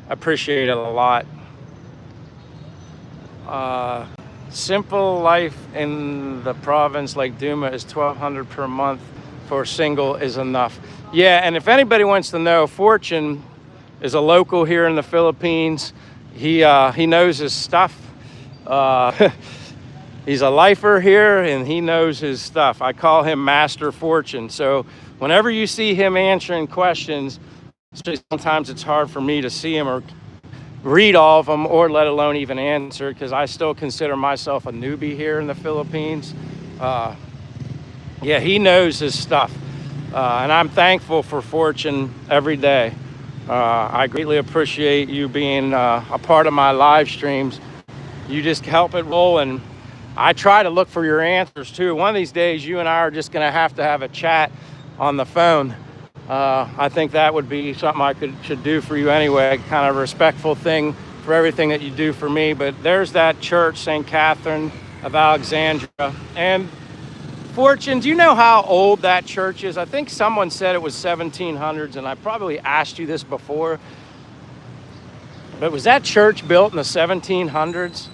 Appreciate it a lot. Simple life in the province like Duma is $1,200 per month for a single is enough. Yeah, and if anybody wants to know, Fortune is a local here in the Philippines. He knows his stuff. He's a lifer here and he knows his stuff. I call him Master Fortune. So whenever you see him answering questions, sometimes it's hard for me to see him or read all of them, or let alone even answer, because I still consider myself a newbie here in the Philippines. Yeah, he knows his stuff. And I'm thankful for Fortune every day. I greatly appreciate you being a part of my live streams. You just help it roll, and I try to look for your answers too. One of these days, you and I are just gonna have to have a chat on the phone. I think that would be something I should do for you anyway, kind of respectful thing for everything that you do for me. But there's that church, St. Catherine of Alexandria. And Fortune, do you know how old that church is? I think someone said it was 1700s, and I probably asked you this before. But was that church built in the 1700s?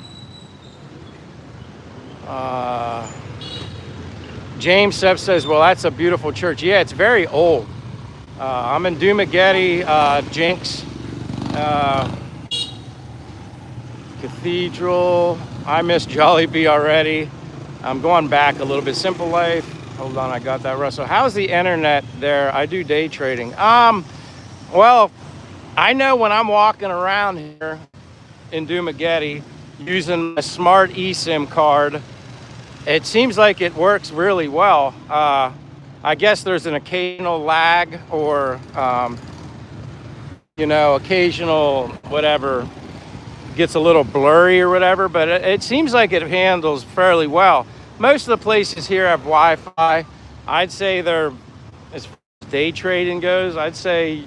James Seb says, well, that's a beautiful church. Yeah, it's very old. I'm in Dumaguete, Jinx, Cathedral. I miss Jollibee already. I'm going back a little bit. Simple Life. Hold on, I got that, Russell. How's the internet there? I do day trading. Well, I know when I'm walking around here in Dumaguete using a smart eSIM card, it seems like it works really well. I guess there's an occasional lag or, occasional whatever, gets a little blurry or whatever, but it seems like it handles fairly well. Most of the places here have Wi-Fi. I'd say they're, as far as day trading goes, I'd say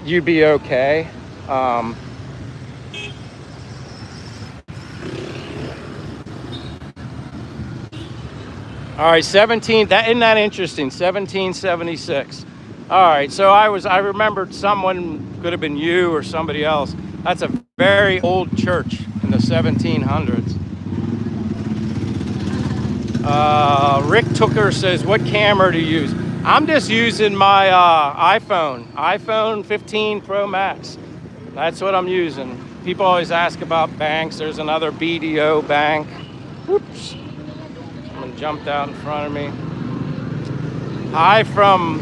you'd be okay. All right, isn't that interesting? 1776. All right, so I remembered someone, could have been you or somebody else. That's a very old church in the 1700s. Rick Tooker says, what camera do you use? I'm just using my iPhone 15 Pro Max. That's what I'm using. People always ask about banks. There's another BDO bank. Whoops. Someone jumped out in front of me. Hi from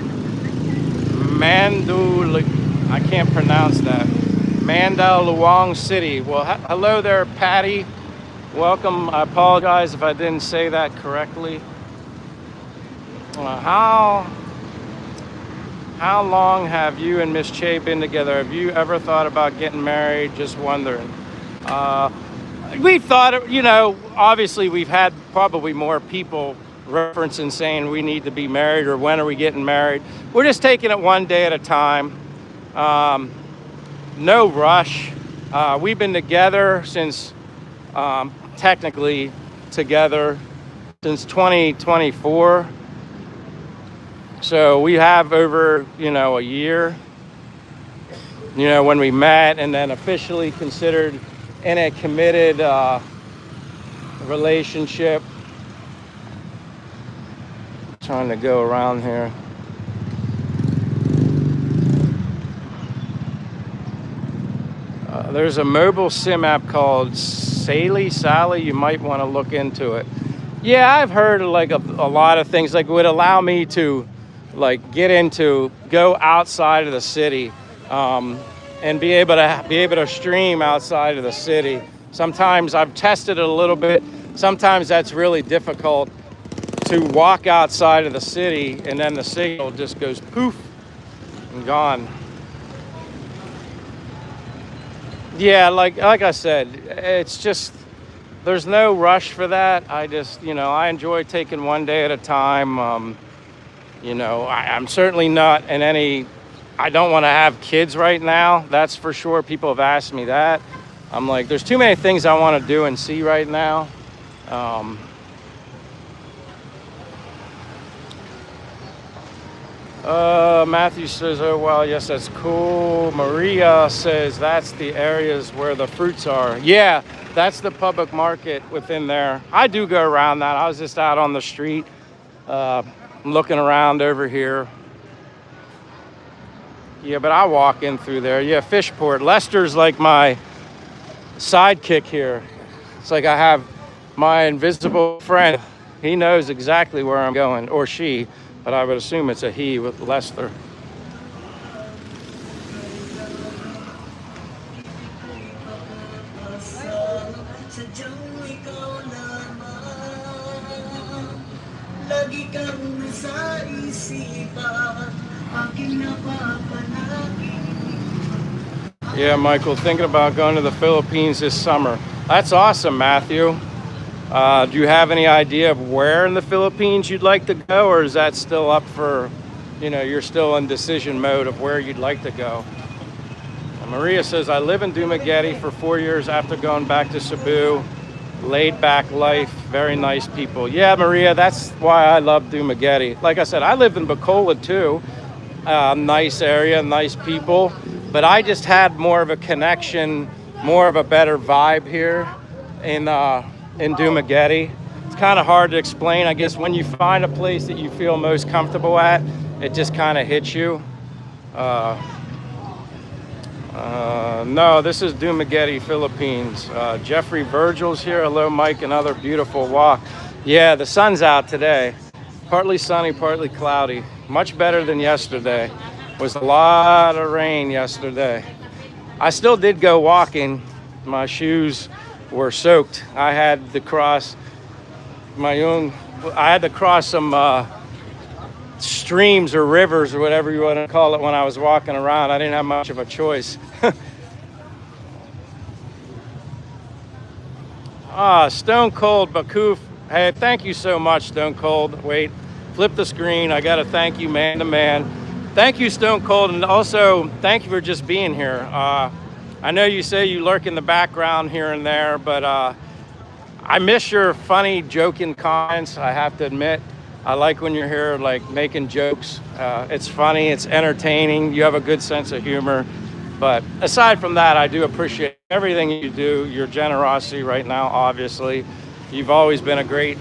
Mandul. I can't pronounce that. Mandaluyong City. Well, hello there, Patty. Welcome. I apologize if I didn't say that correctly. How long have you and Miss Che been together? Have you ever thought about getting married? Just wondering. We've thought, obviously we've had probably more people referencing saying we need to be married or when are we getting married. We're just taking it one day at a time. No rush. We've been together since, technically together since 2024. So we have over, a year, when we met and then officially considered in a committed relationship. Trying to go around here. There's a mobile sim app called Sally. You might want to look into it. Yeah, I've heard like a lot of things like would allow me to go outside of the city and be able to stream outside of the city. Sometimes I've tested it a little bit. Sometimes that's really difficult to walk outside of the city and then the signal just goes poof and gone. Yeah, like I said, it's just there's no rush for that. I just, I enjoy taking one day at a time. I'm certainly not in any, I don't want to have kids right now. That's for sure. People have asked me that. I'm like, there's too many things I want to do and see right now. Matthew says, oh, well, yes, that's cool. Maria says that's the areas where the fruits are. Yeah, that's the public market within there. I do go around that. I was just out on the street. Looking around over here. Yeah, but I walk in through there. Yeah, Fishport. Lester's like my sidekick here. It's like I have my invisible friend. He knows exactly where I'm going, or she, but I would assume it's a he with Lester. Yeah, Michael, thinking about going to the Philippines this summer. That's awesome, Matthew. Do you have any idea of where in the Philippines you'd like to go, or is that still up for, you're still in decision mode of where you'd like to go? And Maria says, I live in Dumaguete for 4 years after going back to Cebu. Laid back life, very nice people. Yeah, Maria, that's why I love Dumaguete. Like I said, I lived in Bacolod too. Nice area, nice people. But I just had more of a connection, more of a better vibe here in Dumaguete. It's kind of hard to explain. I guess when you find a place that you feel most comfortable at, it just kind of hits you. No, this is Dumaguete, Philippines. Jeffrey Virgil's here. Hello, Mike. Another beautiful walk. Yeah, the sun's out today. Partly sunny, partly cloudy. Much better than yesterday. Was a lot of rain yesterday. I still did go walking. My shoes were soaked. I had to cross some streams or rivers or whatever you want to call it when I was walking around. I didn't have much of a choice. Stone Cold Bakoof. Hey, thank you so much, Stone Cold. Wait, flip the screen. I got to thank you man to man. Thank you, Stone Cold, and also thank you for just being here. I know you say you lurk in the background here and there, but I miss your funny, joking comments, I have to admit. I like when you're here, like, making jokes. It's funny, it's entertaining, you have a good sense of humor. But aside from that, I do appreciate everything you do, your generosity right now, obviously. You've always been a great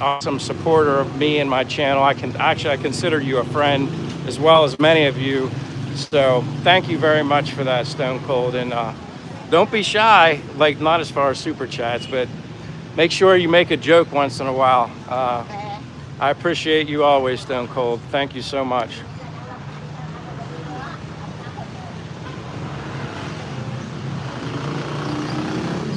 awesome supporter of me and my channel. I consider you a friend as well as many of you. So thank you very much for that, Stone Cold. And don't be shy, like not as far as super chats, but make sure you make a joke once in a while. I appreciate you always, Stone Cold. Thank you so much.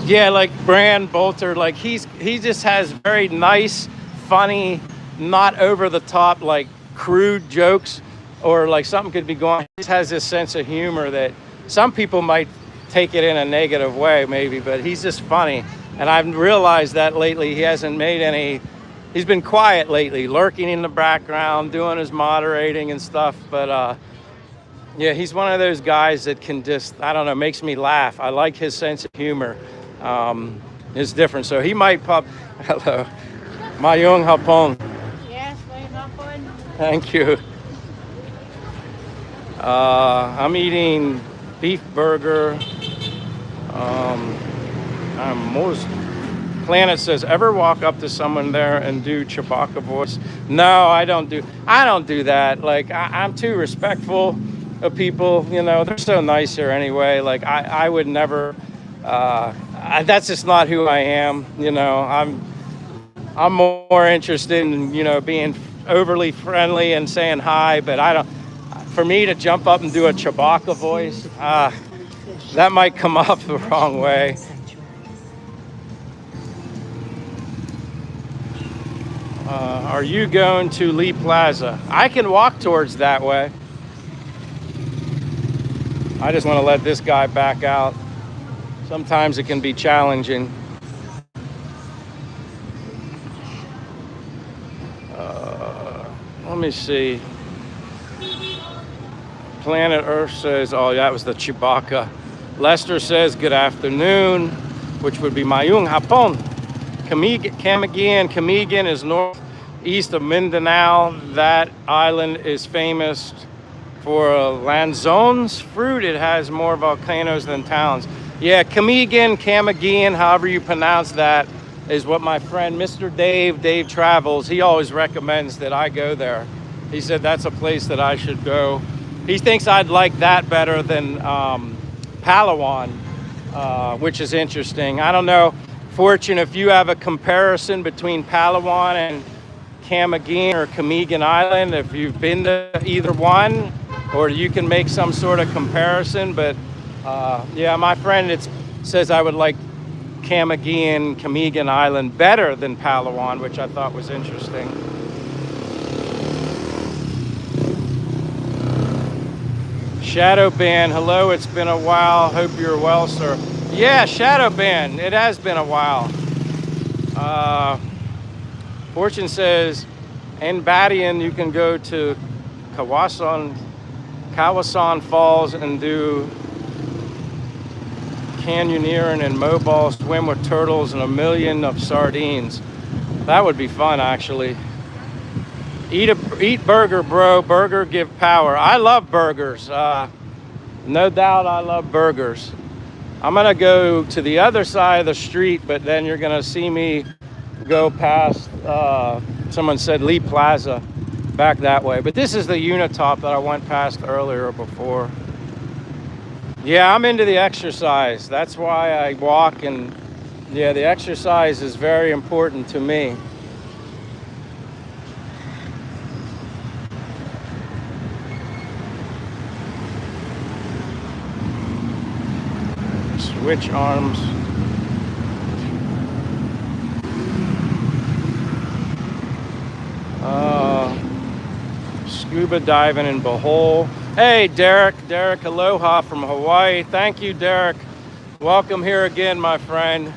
Yeah, like Brand Bolter, like he just has very nice, funny, not over the top, like crude jokes, or like something could be going. He just has this sense of humor that some people might take it in a negative way, maybe, but he's just funny. And I've realized that lately he hasn't made any. He's been quiet lately, lurking in the background, doing his moderating and stuff. But yeah, he's one of those guys that can just, I don't know, makes me laugh. I like his sense of humor. It's different. So he might pop. Hello. Mayong hapon. Yes, may hapon. Thank you. I'm eating beef burger. Most Planet says, ever walk up to someone there and do Chewbacca voice? No, I don't do that. Like I'm too respectful of people, you know, they're so nice here anyway. Like I would never, that's just not who I am. You know, I'm more interested in, you know, being overly friendly and saying hi, but for me to jump up and do a Chewbacca voice, that might come off the wrong way. Are you going to Lee Plaza? I can walk towards that way. I just want to let this guy back out. Sometimes it can be challenging. Let me see. Planet Earth says, oh, that was the Chewbacca. Lester says, good afternoon, which would be Mayung Hapon. Camiguin is northeast of Mindanao. That island is famous for lanzones fruit. It has more volcanoes than towns. Yeah, Camiguin, however you pronounce that, is what my friend Mr. Dave Travels, he always recommends that I go there. He said that's a place that I should go. He thinks I'd like that better than Palawan, which is interesting. I don't know, Fortune, if you have a comparison between Palawan and Camiguin Island, if you've been to either one, or you can make some sort of comparison. But yeah, my friend says I would like Camiguin Island better than Palawan, which I thought was interesting. Shadow Band, hello, it's been a while. Hope you're well, sir. Yeah, Shadow Band, it has been a while. Fortune says, in Badian, you can go to Kawasan Falls and do canyoneering and mobile, swim with turtles and a million of sardines. That would be fun, actually. Eat burger, bro. Burger give power. I love burgers. No doubt I love burgers. I'm gonna go to the other side of the street, but then you're gonna see me go past, someone said Lee Plaza, back that way. But this is the Unitop that I went past earlier before. Yeah, I'm into the exercise. That's why I walk, and yeah, the exercise is very important to me. Switch arms. Scuba diving in Bohol. Hey, Derek, aloha from Hawaii. Thank you, Derek. Welcome here again, my friend.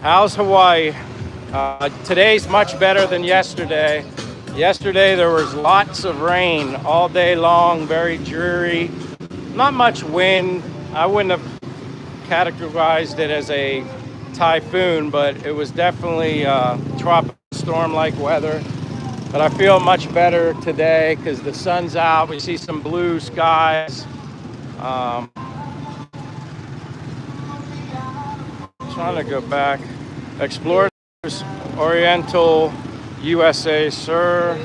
How's Hawaii? Today's much better than yesterday. Yesterday there was lots of rain all day long, very dreary. Not much wind. I wouldn't have categorized it as a typhoon, but it was definitely tropical storm-like weather. But I feel much better today because the sun's out. We see some blue skies. Trying to go back. Explore Oriental USA, sir.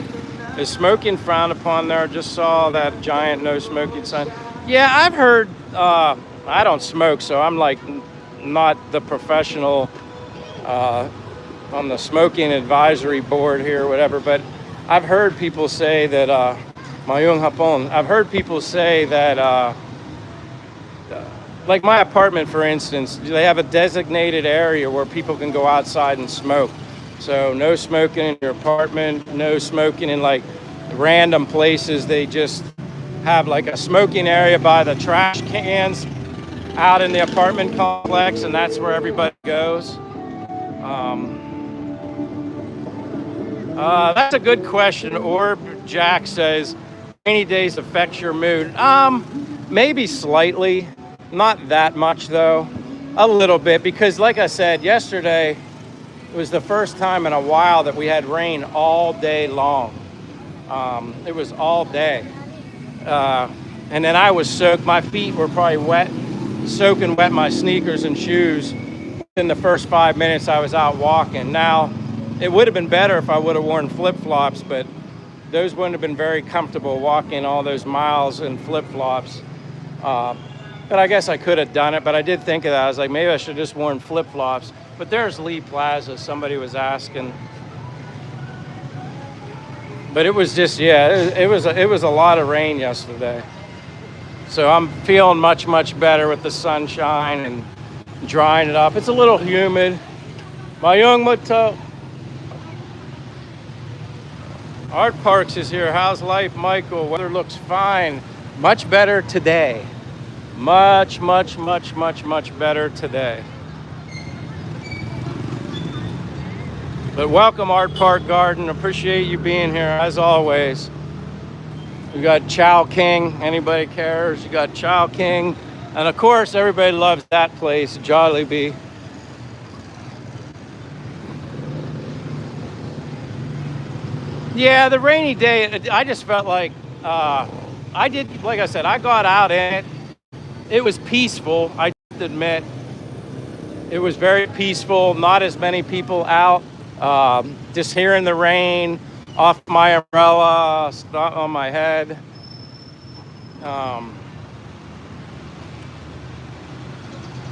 Is smoking frowned upon there? Just saw that giant no smoking sign. Yeah, I've heard, I don't smoke, so I'm like not the professional on the smoking advisory board here or whatever, but I've heard people say that, Mayung Hapon, I've heard people say that, like my apartment, for instance, they have a designated area where people can go outside and smoke. So no smoking in your apartment, no smoking in like random places. They just have like a smoking area by the trash cans out in the apartment complex, and that's where everybody goes. That's a good question. Orb Jack says, rainy days affect your mood. Maybe slightly, not that much though, a little bit, because like I said, yesterday it was the first time in a while that we had rain all day long. It was all day. And then I was soaked. My feet were probably wet, soaking wet, my sneakers and shoes. In the first 5 minutes I was out walking. Now, it would have been better if I would have worn flip-flops, but those wouldn't have been very comfortable walking all those miles in flip-flops. But I guess I could have done it, but I did think of that. I was like, maybe I should have just worn flip-flops. But there's Lee Plaza, somebody was asking. But it was just, yeah, it was a lot of rain yesterday. So I'm feeling much, much better with the sunshine and drying it up. It's a little humid. Mayung Muto. Art Parks is here. How's life, Michael? Weather looks fine. Much better today. Much, much, much, much, much better today. But welcome, Art Park Garden. Appreciate you being here, as always. We got Chow King. Anybody cares? You got Chow King. And of course, everybody loves that place, Jollibee. Yeah, the rainy day, I just felt like, like I said, I got out in it. It was peaceful, I have to admit. It was very peaceful, not as many people out. Just hearing the rain off my umbrella, on my head.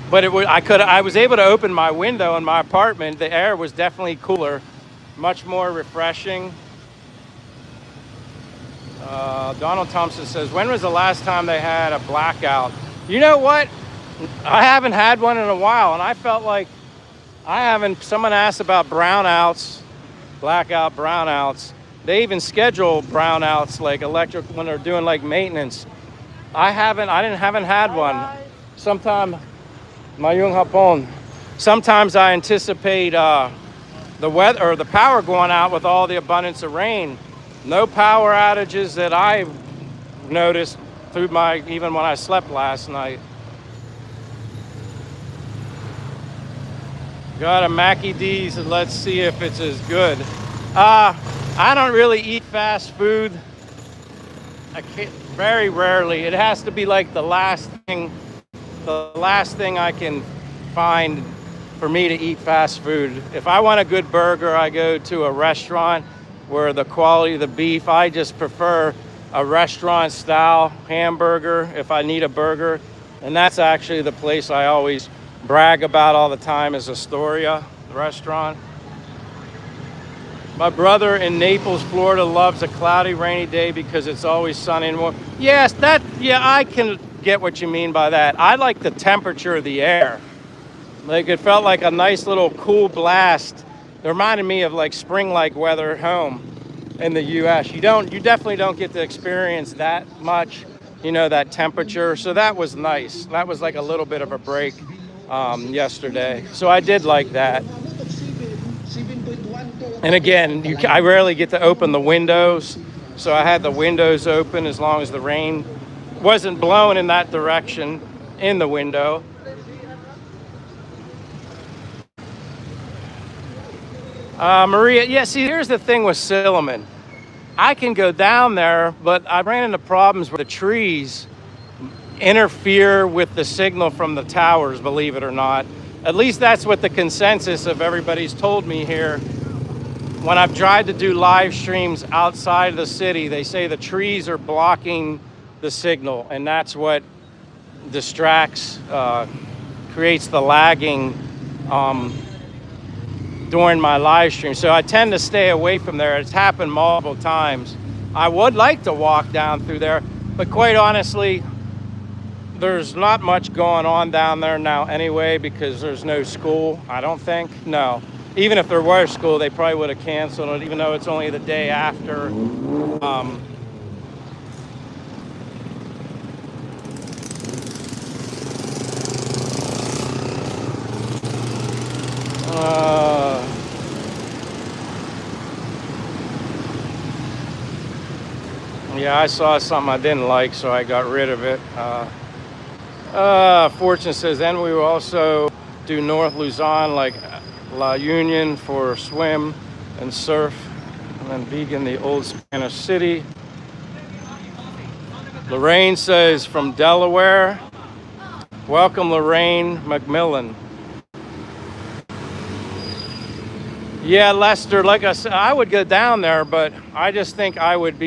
But I was able to open my window in my apartment. The air was definitely cooler, much more refreshing. Donald Thompson says, when was the last time they had a blackout? You know what? I haven't had one in a while, and I felt like someone asked about brownouts, blackout brownouts. They even schedule brownouts like electric when they're doing like maintenance. I haven't had one. Sometimes I anticipate the weather or the power going out with all the abundance of rain. No power outages that I noticed even when I slept last night. Got a Mackie D's, and let's see if it's as good. I don't really eat fast food. Very rarely. It has to be like the last thing I can find for me to eat fast food. If I want a good burger, I go to a restaurant where the quality of the beef, I just prefer a restaurant style hamburger if I need a burger. And that's actually the place I always brag about all the time is Astoria restaurant. My brother in Naples, Florida loves a cloudy, rainy day because it's always sunny and warm. Yes, I can get what you mean by that. I like the temperature of the air. Like it felt like a nice little cool blast. It reminded me of like spring-like weather at home in the US. You definitely don't get to experience that much, that temperature. So that was nice. That was like a little bit of a break yesterday. So I did like that. And again, I rarely get to open the windows. So I had the windows open as long as the rain wasn't blowing in that direction in the window. Maria, yeah, see, here's the thing with Silliman. I can go down there, but I ran into problems where the trees interfere with the signal from the towers, believe it or not. At least that's what the consensus of everybody's told me here. when I've tried to do live streams outside of the city, they say the trees are blocking the signal, and that's what distracts, creates the lagging during my live stream. So I tend to stay away from there. It's happened multiple times. I would like to walk down through there, but quite honestly, there's not much going on down there now anyway, because there's no school, I don't think. No. Even if there were school, they probably would have canceled it, even though it's only the day after. Yeah, I saw something I didn't like, so I got rid of it. Fortune says, then we will also do North Luzon, like La Union for swim and surf, and then vegan, the old Spanish city. Lorraine says, from Delaware. Welcome, Lorraine McMillan. Yeah, Lester, like I said, I would go down there, but I just think I would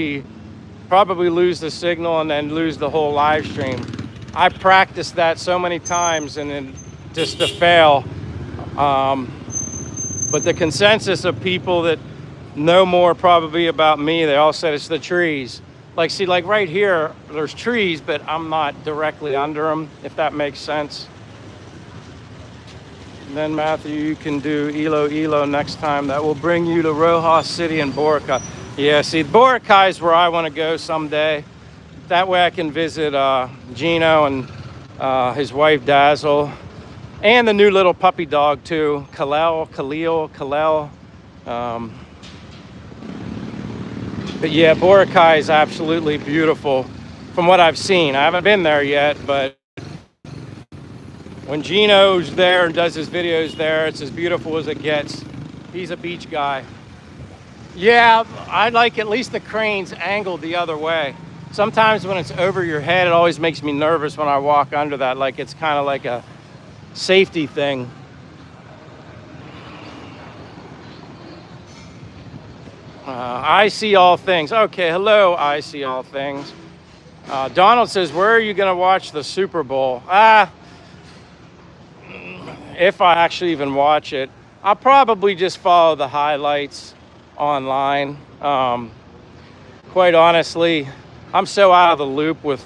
probably lose the signal and then lose the whole live stream. I practiced that so many times and then just to fail. But the consensus of people that know more probably about me, they all said it's the trees. Like, see, like right here, there's trees, but I'm not directly under them, if that makes sense. And then Matthew, you can do Ilo next time. That will bring you to Rojas City and Boracay. Yeah, see, Boracay is where I want to go someday. That way I can visit Gino and his wife Dazzle, and the new little puppy dog too, Khalil. But yeah, Boracay is absolutely beautiful from what I've seen. I haven't been there yet, but when Gino's there and does his videos there, it's as beautiful as it gets. He's a beach guy. Yeah, I like at least the crane's angled the other way. Sometimes when it's over your head, it always makes me nervous when I walk under that, like it's kind of like a safety thing. I see all things. Okay, hello, I see all things. Donald says, where are you going to watch the Super Bowl? If I actually even watch it, I'll probably just follow the highlights online. Quite honestly, I'm so out of the loop with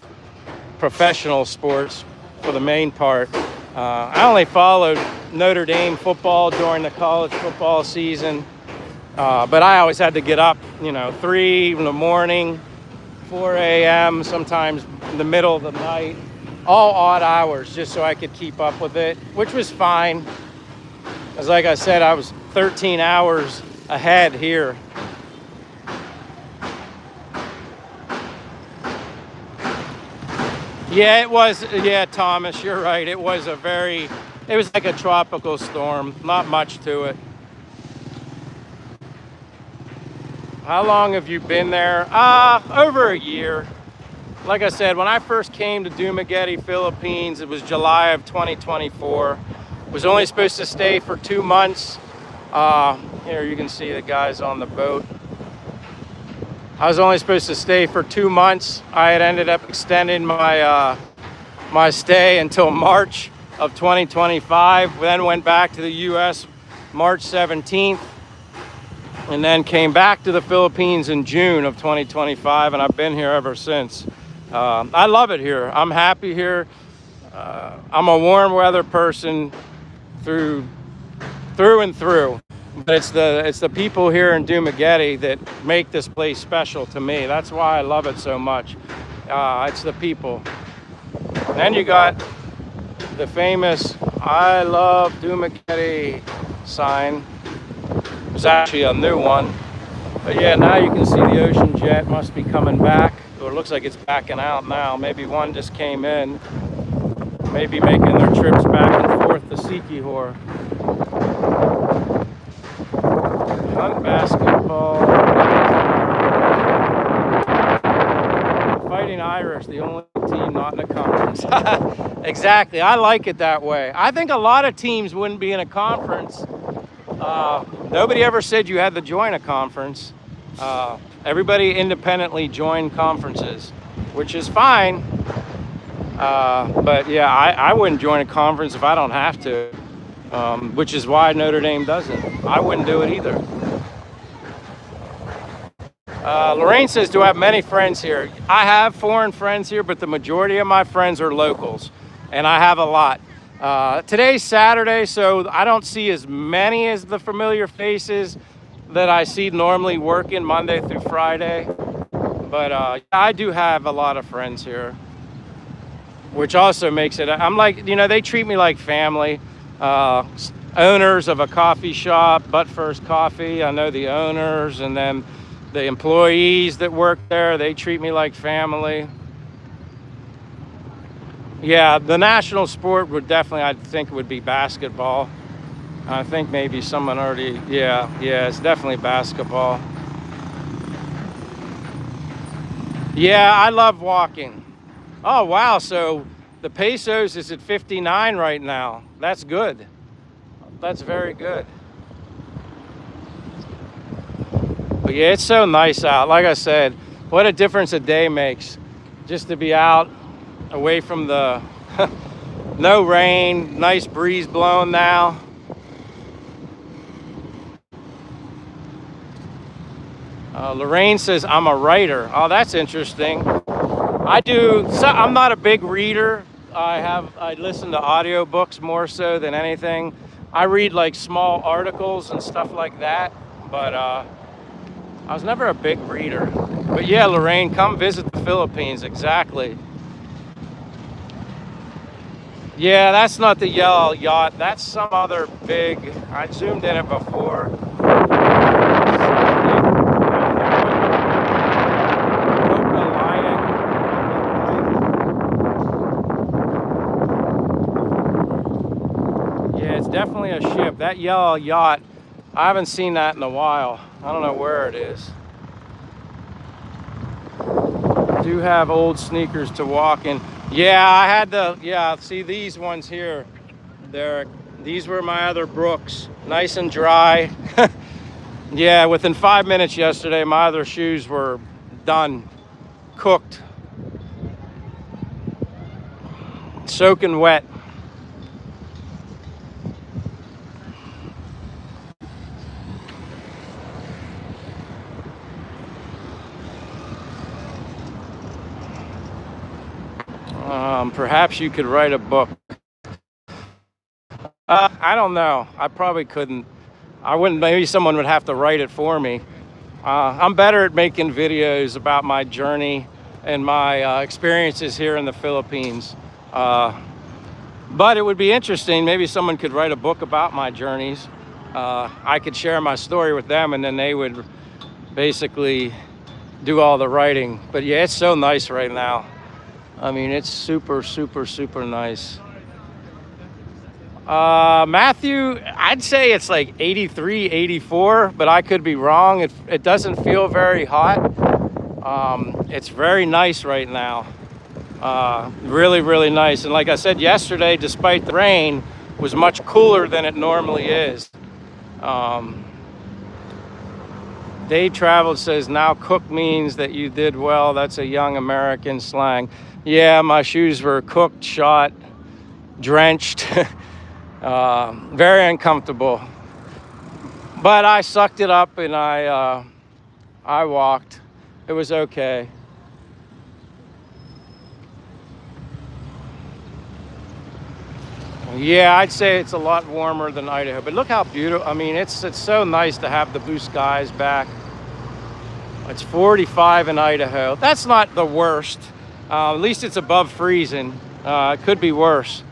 professional sports for the main part. I only followed Notre Dame football during the college football season, but I always had to get up, 3 in the morning, 4 a.m., sometimes in the middle of the night, all odd hours, just so I could keep up with it, which was fine. As like I said, I was 13 hours ahead here. Yeah, it was. Yeah, Thomas, you're right. It was like a tropical storm. Not much to it. How long have you been there? Over a year. Like I said, when I first came to Dumaguete, Philippines, it was July of 2024. Was only supposed to stay for 2 months. Here you can see the guys on the boat. I was only supposed to stay for 2 months. I had ended up extending my my stay until March of 2025. Then went back to the U.S. March 17th, and then came back to the Philippines in June of 2025, and I've been here ever since. I love it here. I'm happy here. I'm a warm weather person through and through. But it's the people here in Dumaguete that make this place special to me. That's why I love it so much. It's the people. And then you got the famous "I love Dumaguete" sign. It's actually a new one. But yeah, now you can see the ocean jet must be coming back. Or it looks like it's backing out now. Maybe one just came in. Maybe making their trips back and forth to Sikihor. Hunt basketball. Fighting Irish, the only team not in a conference. Exactly. I like it that way. I think a lot of teams wouldn't be in a conference Nobody ever said you had to join a conference. Everybody independently joined conferences, which is fine. But yeah, I wouldn't join a conference if I don't have to, which is why Notre Dame doesn't. I wouldn't do it either. Lorraine says, do I have many friends here? I have foreign friends here, but the majority of my friends are locals, and I have a lot. Today's Saturday, so I don't see as many as the familiar faces that I see normally working Monday through Friday. But I do have a lot of friends here, which also makes it, I'm like, you know, they treat me like family. Owners of a coffee shop, But First Coffee, I know the owners, and then the employees that work there, they treat me like family. Yeah, the national sport would definitely, I think, would be basketball. I think maybe someone already, yeah, it's definitely basketball. Yeah, I love walking. Oh, wow, so the pesos is at 59 right now. That's good. That's very good. But yeah, it's so nice out. Like I said, what a difference a day makes. Just to be out, away from the no rain, nice breeze blowing now. Lorraine says, I'm a writer. Oh, that's interesting. I'm not a big reader. I listen to audiobooks more so than anything. I read like small articles and stuff like that, but I was never a big reader. But yeah, Lorraine, come visit the Philippines, exactly. Yeah, that's not the yellow yacht. That's some other big, I zoomed in it before. Yeah, it's definitely a ship. That yellow yacht, I haven't seen that in a while. I don't know where it is. I do have old sneakers to walk in. Yeah, I had see these ones here. These were my other Brooks, nice and dry. Yeah, within 5 minutes yesterday, my other shoes were done, cooked, soaking wet. Perhaps you could write a book. I don't know. I probably couldn't. I wouldn't. Maybe someone would have to write it for me. I'm better at making videos about my journey and my experiences here in the Philippines. But it would be interesting. Maybe someone could write a book about my journeys. I could share my story with them, and then they would basically do all the writing. But yeah, it's so nice right now. I mean, it's super, super, super nice. Matthew, I'd say it's like 83, 84, but I could be wrong. It doesn't feel very hot. It's very nice right now. Really, really nice. And like I said yesterday, despite the rain, was much cooler than it normally is. Dave Traveled says, now cook means that you did well. That's a young American slang. Yeah, my shoes were cooked, shot, drenched. Very uncomfortable. But I sucked it up and I walked. It was okay. Yeah, I'd say it's a lot warmer than Idaho, but look how beautiful. I mean, it's so nice to have the blue skies back. It's 45 in Idaho. That's not the worst. At least it's above freezing. It could be worse.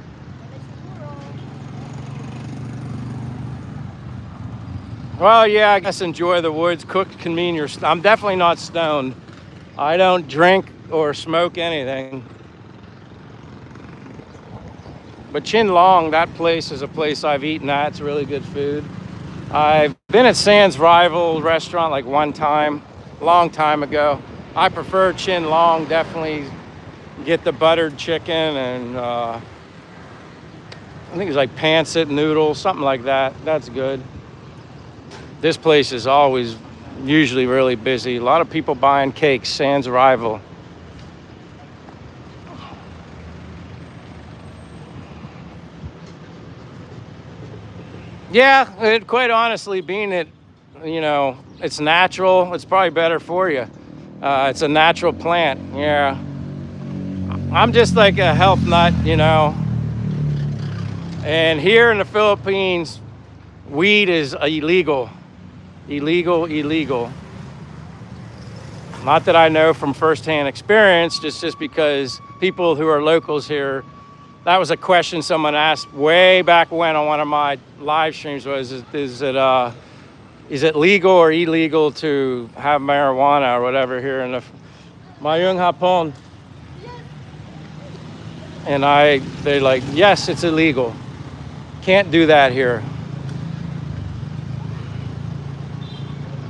Well, yeah, I guess enjoy the woods. Cooked can mean I'm definitely not stoned. I don't drink or smoke anything. But Chin Long, that place is a place I've eaten at. It's really good food. I've been at Sam's Rival restaurant like one time, long time ago. I prefer Chin Long, definitely get the buttered chicken and I think it's like pancit noodles, something like that. That's good. This place is always usually really busy. A lot of people buying cakes, sans arrival. Yeah, quite honestly, being it, it's natural, it's probably better for you. It's a natural plant. Yeah. I'm just like a health nut. And here in the Philippines, weed is illegal. Illegal. Not that I know from firsthand experience, just because people who are locals here, that was a question someone asked way back when on one of my live streams was, is it legal or illegal to have marijuana or whatever here in the Mayung Hapon? And they're like, yes, it's illegal. Can't do that here.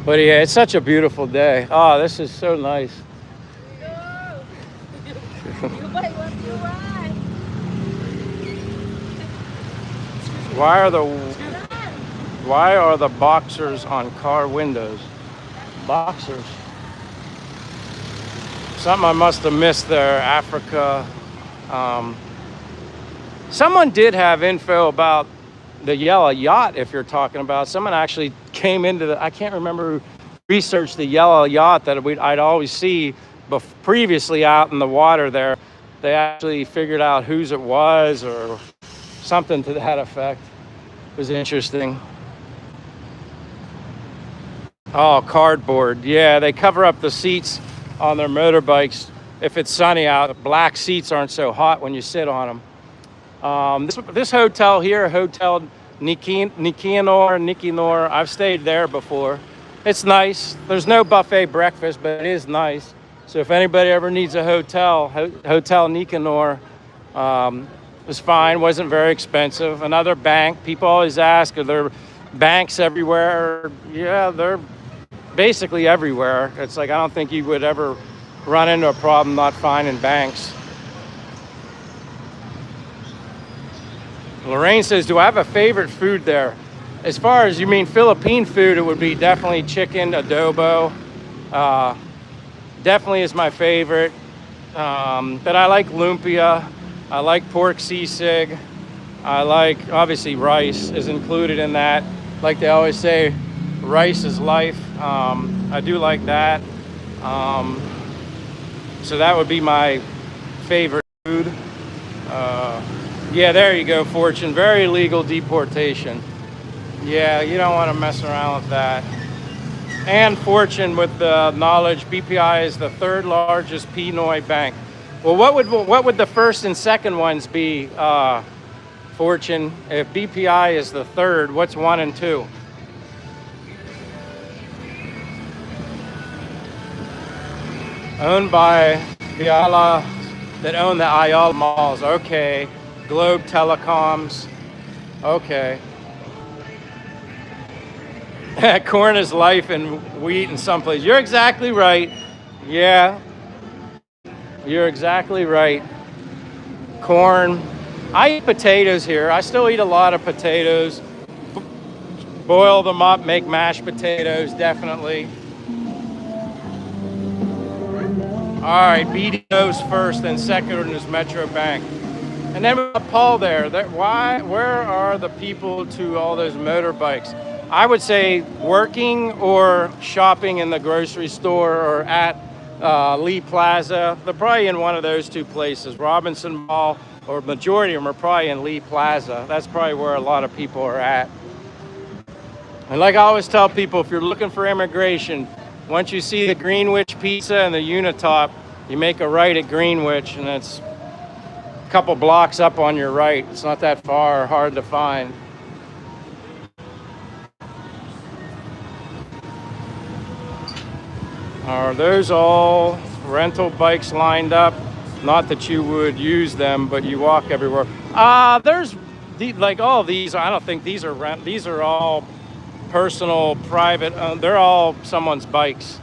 But yeah, it's such a beautiful day. Oh, this is so nice. You buy what you want. Why are the boxers on car windows? Boxers. Something I must have missed there. Africa. Someone did have info about the yellow yacht, if you're talking about. Someone actually came into I can't remember who researched the yellow yacht that I'd always see previously out in the water there. They actually figured out whose it was or something to that effect. It was interesting. Oh, cardboard. Yeah, they cover up the seats on their motorbikes. If it's sunny out, black seats aren't so hot when you sit on them. This hotel here, Hotel Nicanor, I've stayed there before. It's nice. There's no buffet breakfast, but it is nice. So if anybody ever needs a hotel, Hotel Nicanor was fine, wasn't very expensive. Another bank, people always ask, are there banks everywhere? Yeah, they're basically everywhere. It's like, I don't think you would ever run into a problem not finding banks. Lorraine says, do I have a favorite food there? As far as you mean Philippine food, it would be definitely chicken adobo. Definitely is my favorite. But I like lumpia. I like pork sisig. I like, obviously, rice is included in that. Like they always say, rice is life. I do like that. So that would be my favorite food. Yeah, there you go, Fortune. Very legal deportation. Yeah, you don't want to mess around with that. And Fortune, with the knowledge, BPI is the third largest Pinoy bank. Well, what would the first and second ones be, Fortune? If BPI is the third, what's 1 and 2? Owned by Ayala, that own the Ayala malls. Okay. Globe Telecoms. Okay. Corn is life and wheat in some places. You're exactly right. Yeah. You're exactly right. Corn. I eat potatoes here. I still eat a lot of potatoes. Boil them up, make mashed potatoes, definitely. All right, BDO's first, and second is Metro Bank. And then we got Paul there. Where are the people to all those motorbikes? I would say working or shopping in the grocery store or at Lee Plaza. They're probably in one of those two places. Robinson Mall, or majority of them are probably in Lee Plaza. That's probably where a lot of people are at. And like I always tell people, if you're looking for immigration, once you see the Greenwich Pizza and the Unitop, you make a right at Greenwich, and it's a couple blocks up on your right. It's not that far or hard to find. Are those all rental bikes lined up? Not that you would use them, but you walk everywhere. There's like all of these. I don't think these are rent. These are all personal, private. They're all someone's bikes.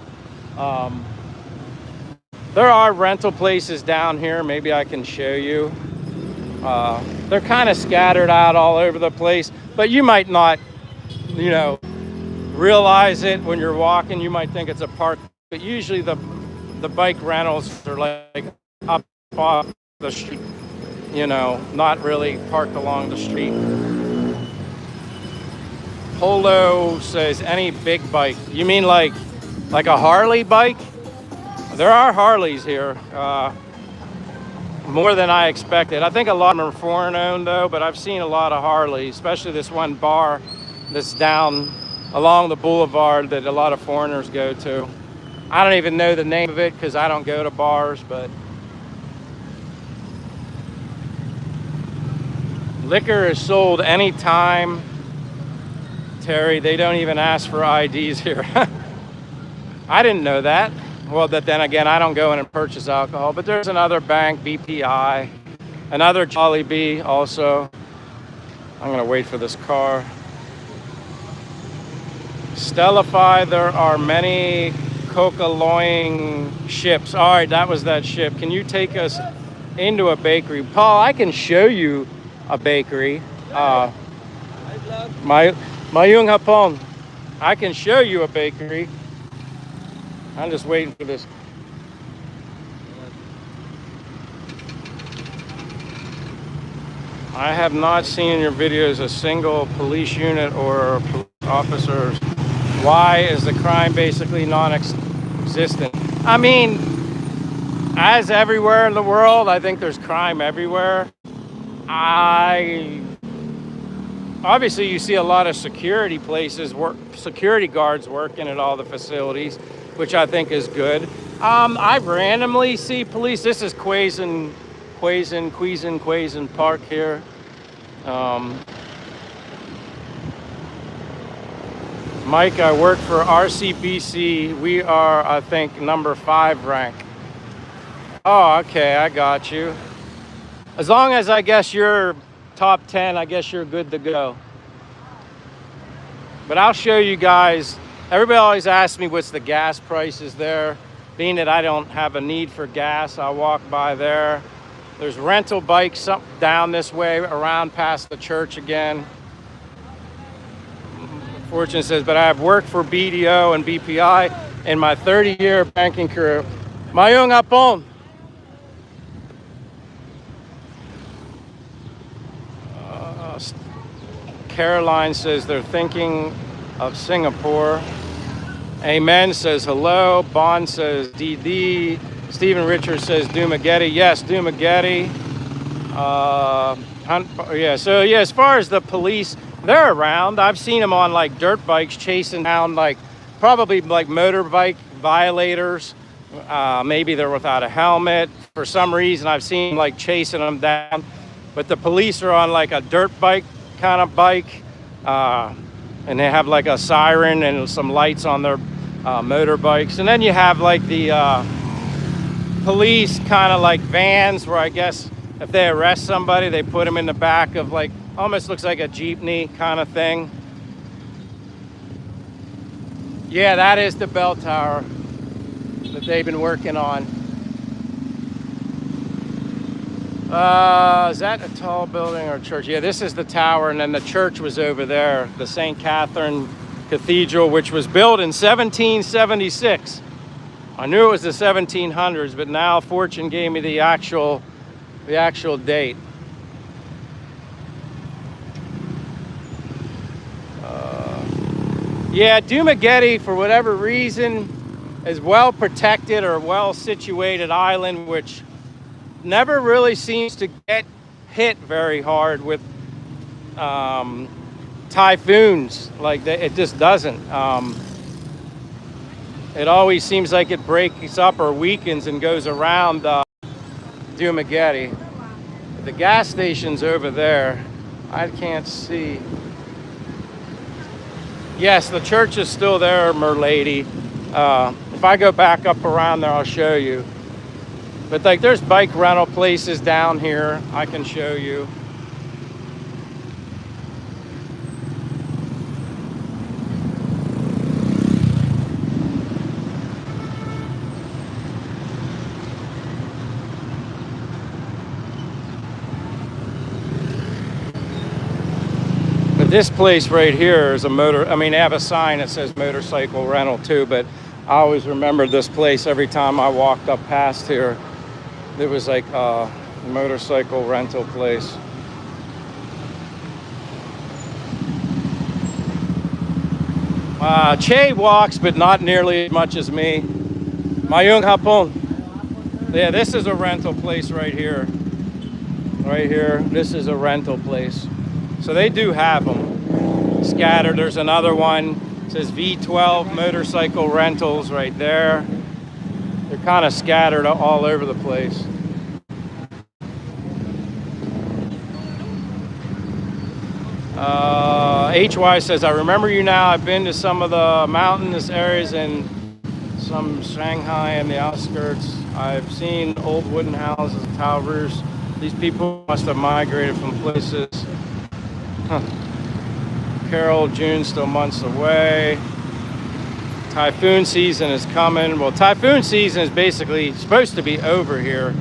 There are rental places down here. Maybe I can show you. They're kind of scattered out all over the place, but you might not, realize it when you're walking. You might think it's a park, but usually the bike rentals are like up off the street, you know, not really parked along the street. Polo says any big bike. You mean like a Harley bike? There are Harleys here, more than I expected. I think a lot of them are foreign owned though, but I've seen a lot of Harleys, especially this one bar that's down along the boulevard that a lot of foreigners go to. I don't even know the name of it because I don't go to bars, but liquor is sold anytime. Terry, they don't even ask for IDs here. I didn't know that. Well, then again, I don't go in and purchase alcohol, but there's another bank, BPI, another Jollibee also. I'm gonna wait for this car. Stellify, there are many coca-loing ships. All right, that was that ship. Can you take us into a bakery? Paul, I can show you a bakery. Mayung hapon. I can show you a bakery. I'm just waiting for this. I have not seen in your videos a single police unit or officers. Why is the crime basically non-existent? I mean, as everywhere in the world, I think there's crime everywhere. Obviously you see a lot of security security guards working at all the facilities, which I think is good. I randomly see police. This is Quaison Park here. Mike, I work for RCBC. We are, I think, number 5 rank. Oh, okay, I got you. As long as I guess you're top 10, I guess you're good to go. But I'll show you guys. Everybody always asks me what's the gas prices there. Being that I don't have a need for gas, I'll walk by there. There's rental bikes up down this way, around past the church again. Fortune says, but I have worked for BDO and BPI in my 30-year banking career. Mayong hapon. Caroline says they're thinking of Singapore. Amen says hello. Bond says DD. Stephen Richards says Dumaguete. Yes, Dumaguete. Yeah, so yeah, as far as the police, they're around. I've seen them on like dirt bikes chasing down probably motorbike violators. Maybe they're without a helmet. For some reason, I've seen like chasing them down. But the police are on like a dirt bike kind of bike. And they have like a siren and some lights on their motorbikes. And then you have like the police kind of like vans where I guess if they arrest somebody, they put them in the back of like, almost looks like a jeepney kind of thing. Yeah, that is the bell tower that they've been working on. Is that a tall building or church? Yeah, this is the tower, and then the church was over there, the St. Catherine Cathedral, which was built in 1776. I knew it was the 1700s, but now Fortune gave me the actual date. Yeah, Dumaguete, for whatever reason, is well protected or well situated island, which never really seems to get hit very hard with typhoons. Like it just doesn't. It always seems like it breaks up or weakens and goes around Dumaguete. The gas station's over there. I can't see. Yes, the church is still there, Merlady. If I go back up around there, I'll show you. But like there's bike rental places down here I can show you. This place right here is a they have a sign that says motorcycle rental too, but I always remembered this place every time I walked up past here. It was like a motorcycle rental place. Che walks, but not nearly as much as me. Mayung hapon. Yeah, this is a rental place right here. Right here, this is a rental place. So they do have them scattered. There's another one. It says V12 motorcycle rentals right there. They're kind of scattered all over the place. HY says, I remember you now. I've been to some of the mountainous areas in some Shanghai and the outskirts. I've seen old wooden houses, tile roofs. These people must have migrated from places. Huh. Carol, June still months away. Typhoon season is coming. Well, typhoon season is basically supposed to be over here.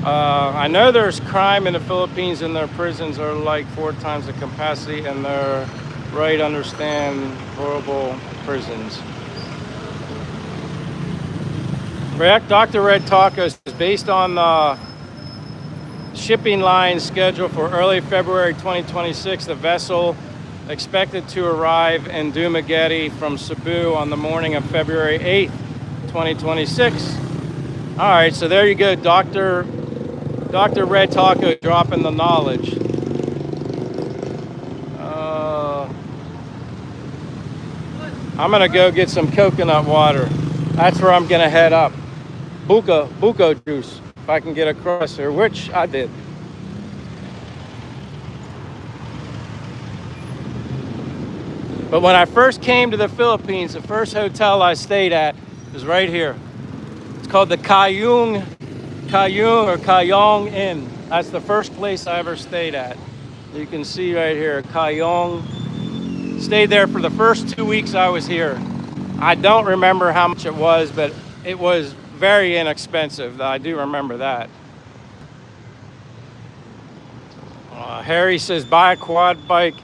I know there's crime in the Philippines and their prisons are like 4 times the capacity and they're right, understand, horrible prisons. Dr. Red Tacos is based on the shipping line schedule for early February 2026. The vessel expected to arrive in Dumaguete from Cebu on the morning of February 8th, 2026. All right, so there you go, Dr. Red Taco dropping the knowledge. I'm gonna go get some coconut water. That's where I'm gonna head up. Buko juice, if I can get across here, which I did. But when I first came to the Philippines, the first hotel I stayed at was right here. It's called the Kayong Inn. That's the first place I ever stayed at. You can see right here, Kayong. Stayed there for the first 2 weeks I was here. I don't remember how much it was, but it was very inexpensive. I do remember that. Harry says, buy a quad bike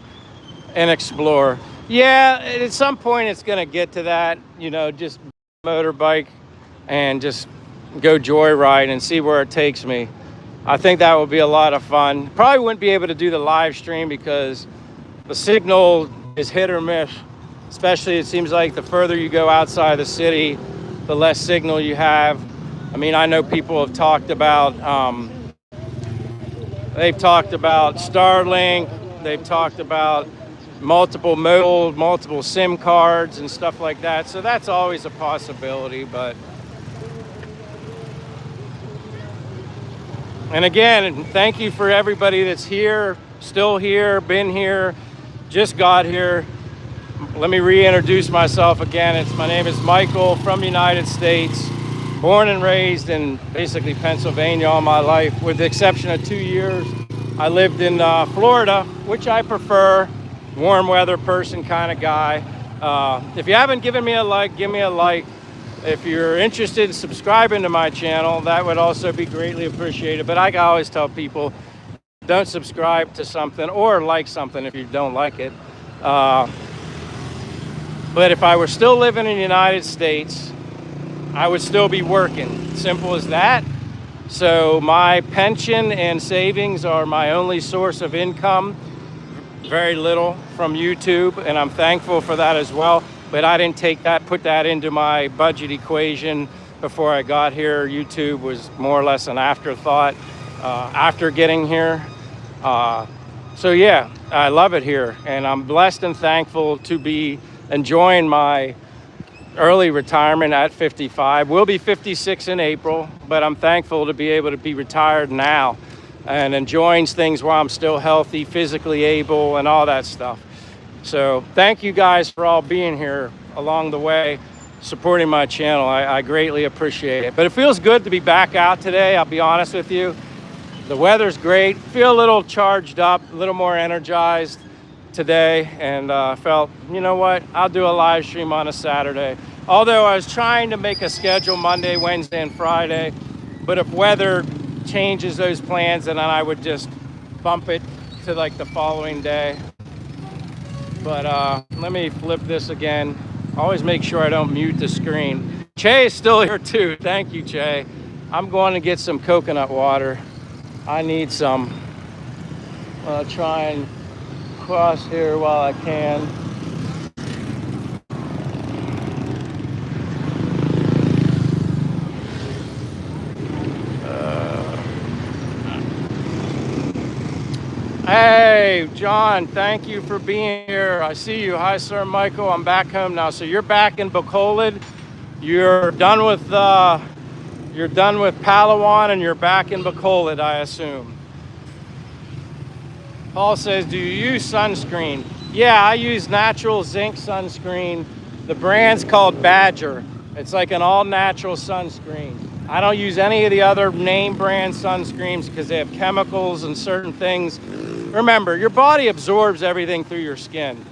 and explore. Yeah, at some point it's gonna get to that, you know, just motorbike and just go joyride and see where it takes me. I think that would be a lot of fun. Probably wouldn't be able to do the live stream because the signal is hit or miss. Especially it seems like the further you go outside the city, the less signal you have. I mean, I know people have talked about, they've talked about Starlink, they've talked about multiple SIM cards and stuff like that. So that's always a possibility, but. And again, thank you for everybody that's here, still here, been here, just got here. Let me reintroduce myself again. My name is Michael from the United States, born and raised in basically Pennsylvania all my life, with the exception of 2 years. I lived in Florida, which I prefer, warm weather person kind of guy. If you haven't given me a like, give me a like. If you're interested in subscribing to my channel, that would also be greatly appreciated. But I always tell people, don't subscribe to something or like something if you don't like it. But if I were still living in the United States, I would still be working. Simple as that. So my pension and savings are my only source of income. Very little from YouTube, and I'm thankful for that as well. But I didn't put that into my budget equation before I got here. YouTube was more or less an afterthought after getting here. So yeah, I love it here, and I'm blessed and thankful to be enjoying my early retirement at 55. We'll be 56 in April, but I'm thankful to be able to be retired now and enjoying things while I'm still healthy, physically able, and all that stuff. So thank you guys for all being here along the way, supporting my channel. I greatly appreciate it. But it feels good to be back out today, I'll be honest with you. The weather's great. Feel a little charged up, a little more energized today, and felt, you know what, I'll do a live stream on a Saturday. Although I was trying to make a schedule Monday, Wednesday, and Friday, but if weather changes those plans, then I would just bump it to like the following day. But let me flip this again. Always make sure I don't mute the screen. Che is still here too. Thank you, Che. I'm going to get some coconut water. I need some. I'll try and cross here while I can. Hey, John, thank you for being here. I see you. Hi, Sir Michael. I'm back home now. So you're back in Bacolod. You're done with Palawan, and you're back in Bacolod, I assume. Paul says, do you use sunscreen? Yeah, I use natural zinc sunscreen. The brand's called Badger. It's like an all-natural sunscreen. I don't use any of the other name brand sunscreens because they have chemicals and certain things. Remember, your body absorbs everything through your skin.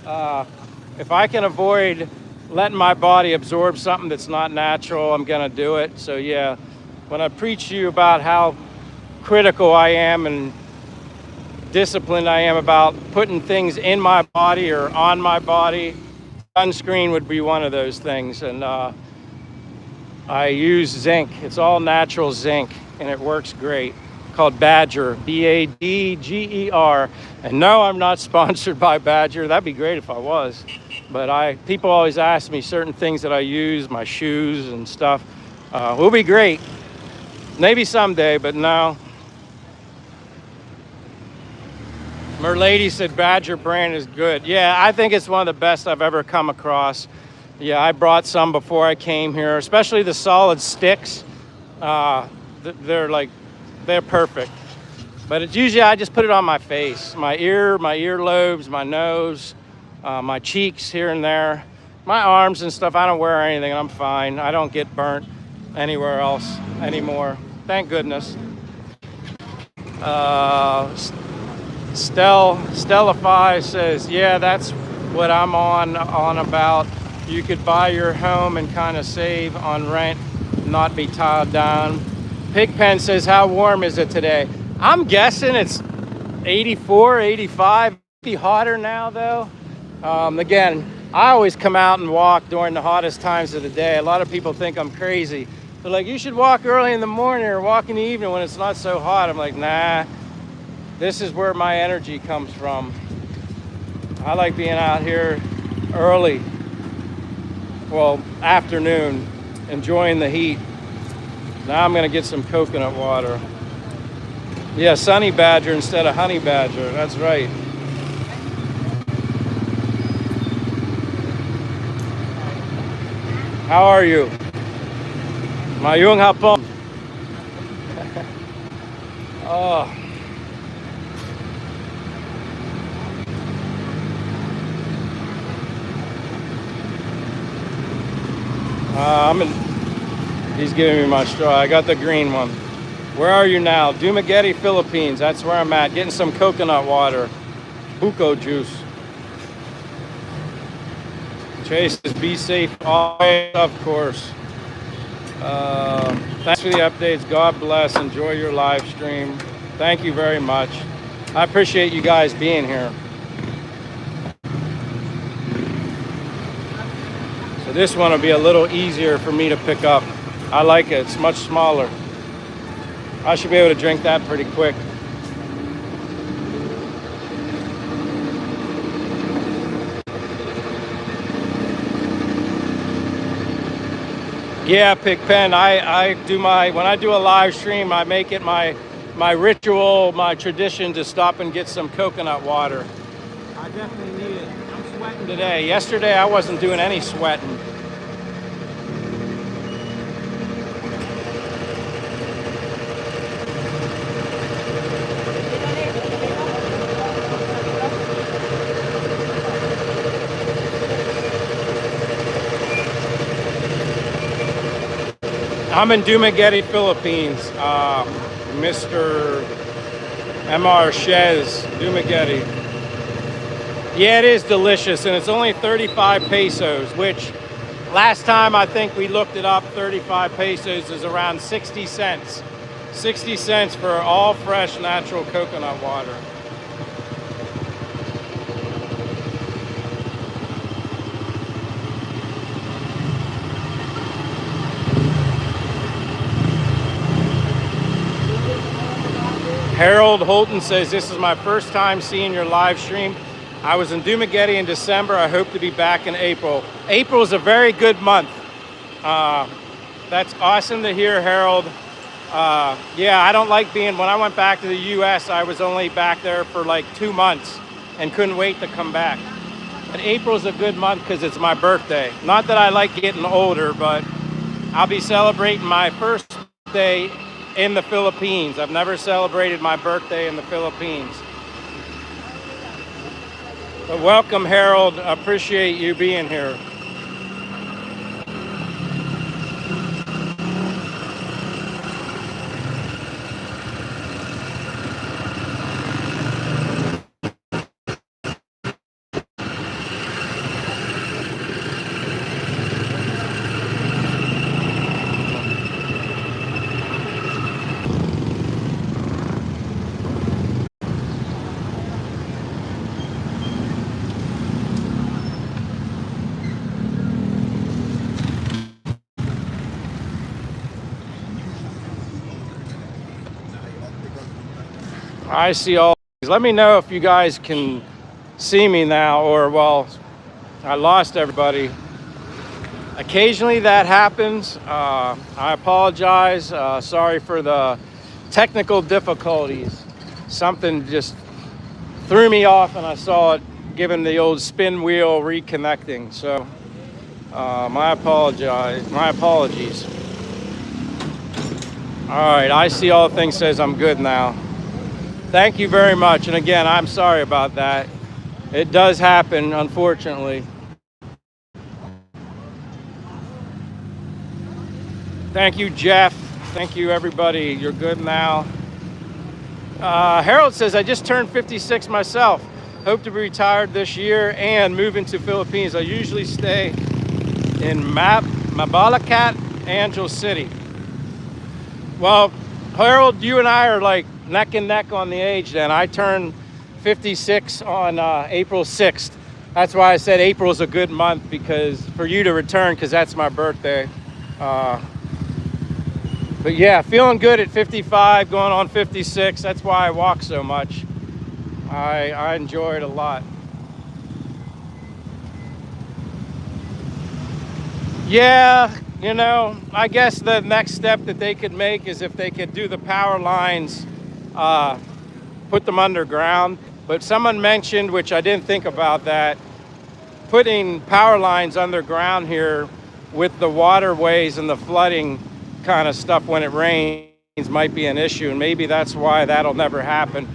If I can avoid letting my body absorb something that's not natural, I'm gonna do it. So yeah, when I preach to you about how critical I am and disciplined I am about putting things in my body or on my body, sunscreen would be one of those things. And I use zinc. It's all natural zinc, and it works great. Called Badger, B-A-D-G-E-R. And no, I'm not sponsored by Badger. That'd be great if I was. But people always ask me certain things that I use, my shoes and stuff. Will be great. Maybe someday, but no. Merlady said Badger brand is good. Yeah, I think it's one of the best I've ever come across. Yeah, I brought some before I came here, especially the solid sticks. They're perfect. But it's usually I just put it on my face, my earlobes, my nose, my cheeks here and there, my arms and stuff. I don't wear anything. I'm fine. I don't get burnt anywhere else anymore. Thank goodness. Stellify says, yeah, that's what I'm on about. You could buy your home and kind of save on rent, not be tied down. Pigpen says, how warm is it today? I'm guessing it's 84, 85. Be hotter now though. Again, I always come out and walk during the hottest times of the day. A lot of people think I'm crazy. They're like, you should walk early in the morning or walk in the evening when it's not so hot. I'm like, nah, this is where my energy comes from. I like being out here early, well, afternoon, enjoying the heat. Now I'm gonna get some coconut water. Yeah, Sunny Badger instead of Honey Badger, that's right. How are you? Mayung hapon. Oh. He's giving me my straw. I got the green one. Where are you now? Dumaguete, Philippines. That's where I'm at. Getting some coconut water. Buko juice. Chase says, be safe always, of course. Thanks for the updates. God bless. Enjoy your live stream. Thank you very much. I appreciate you guys being here. So this one will be a little easier for me to pick up. I like it. It's much smaller. I should be able to drink that pretty quick. Yeah, Pigpen. When I do a live stream, I make it my ritual, my tradition to stop and get some coconut water. I definitely need it. I'm sweating today. Yesterday I wasn't doing any sweating. I'm in Dumaguete, Philippines. Mr. MR Shez, Dumaguete. Yeah, it is delicious, and it's only 35 pesos, which last time I think we looked it up, 35 pesos is around 60 cents. 60 cents for all fresh natural coconut water. Harold Holton says, this is my first time seeing your live stream. I was in Dumaguete in December. I hope to be back in April. April is a very good month. That's awesome to hear, Harold. Yeah, I don't like being, when I went back to the US, I was only back there for like 2 months and couldn't wait to come back. But April's a good month because it's my birthday. Not that I like getting older, but I'll be celebrating my first birthday in the Philippines. I've never celebrated my birthday in the Philippines. But welcome, Harold. I appreciate you being here. I see all these. Let me know if you guys can see me now, or, well, I lost everybody. Occasionally that happens. I apologize. Sorry for the technical difficulties. Something just threw me off and I saw it giving the old spin wheel reconnecting. So my apologies. All right, I see all things says I'm good now. Thank you very much. And again, I'm sorry about that. It does happen, unfortunately. Thank you, Jeff. Thank you, everybody. You're good now. Harold says, I just turned 56 myself. Hope to be retired this year and move into Philippines. I usually stay in Mabalacat, Angel City. Well, Harold, you and I are like neck and neck on the age then. I turned 56 on April 6th. That's why I said April is a good month, because for you to return, because that's my birthday. But yeah, feeling good at 55, going on 56. That's why I walk so much. I enjoy it a lot. Yeah, you know, I guess the next step that they could make is if they could do the power lines, put them underground. But someone mentioned, which I didn't think about, that putting power lines underground here with the waterways and the flooding kind of stuff when it rains might be an issue, and maybe that's why that'll never happen.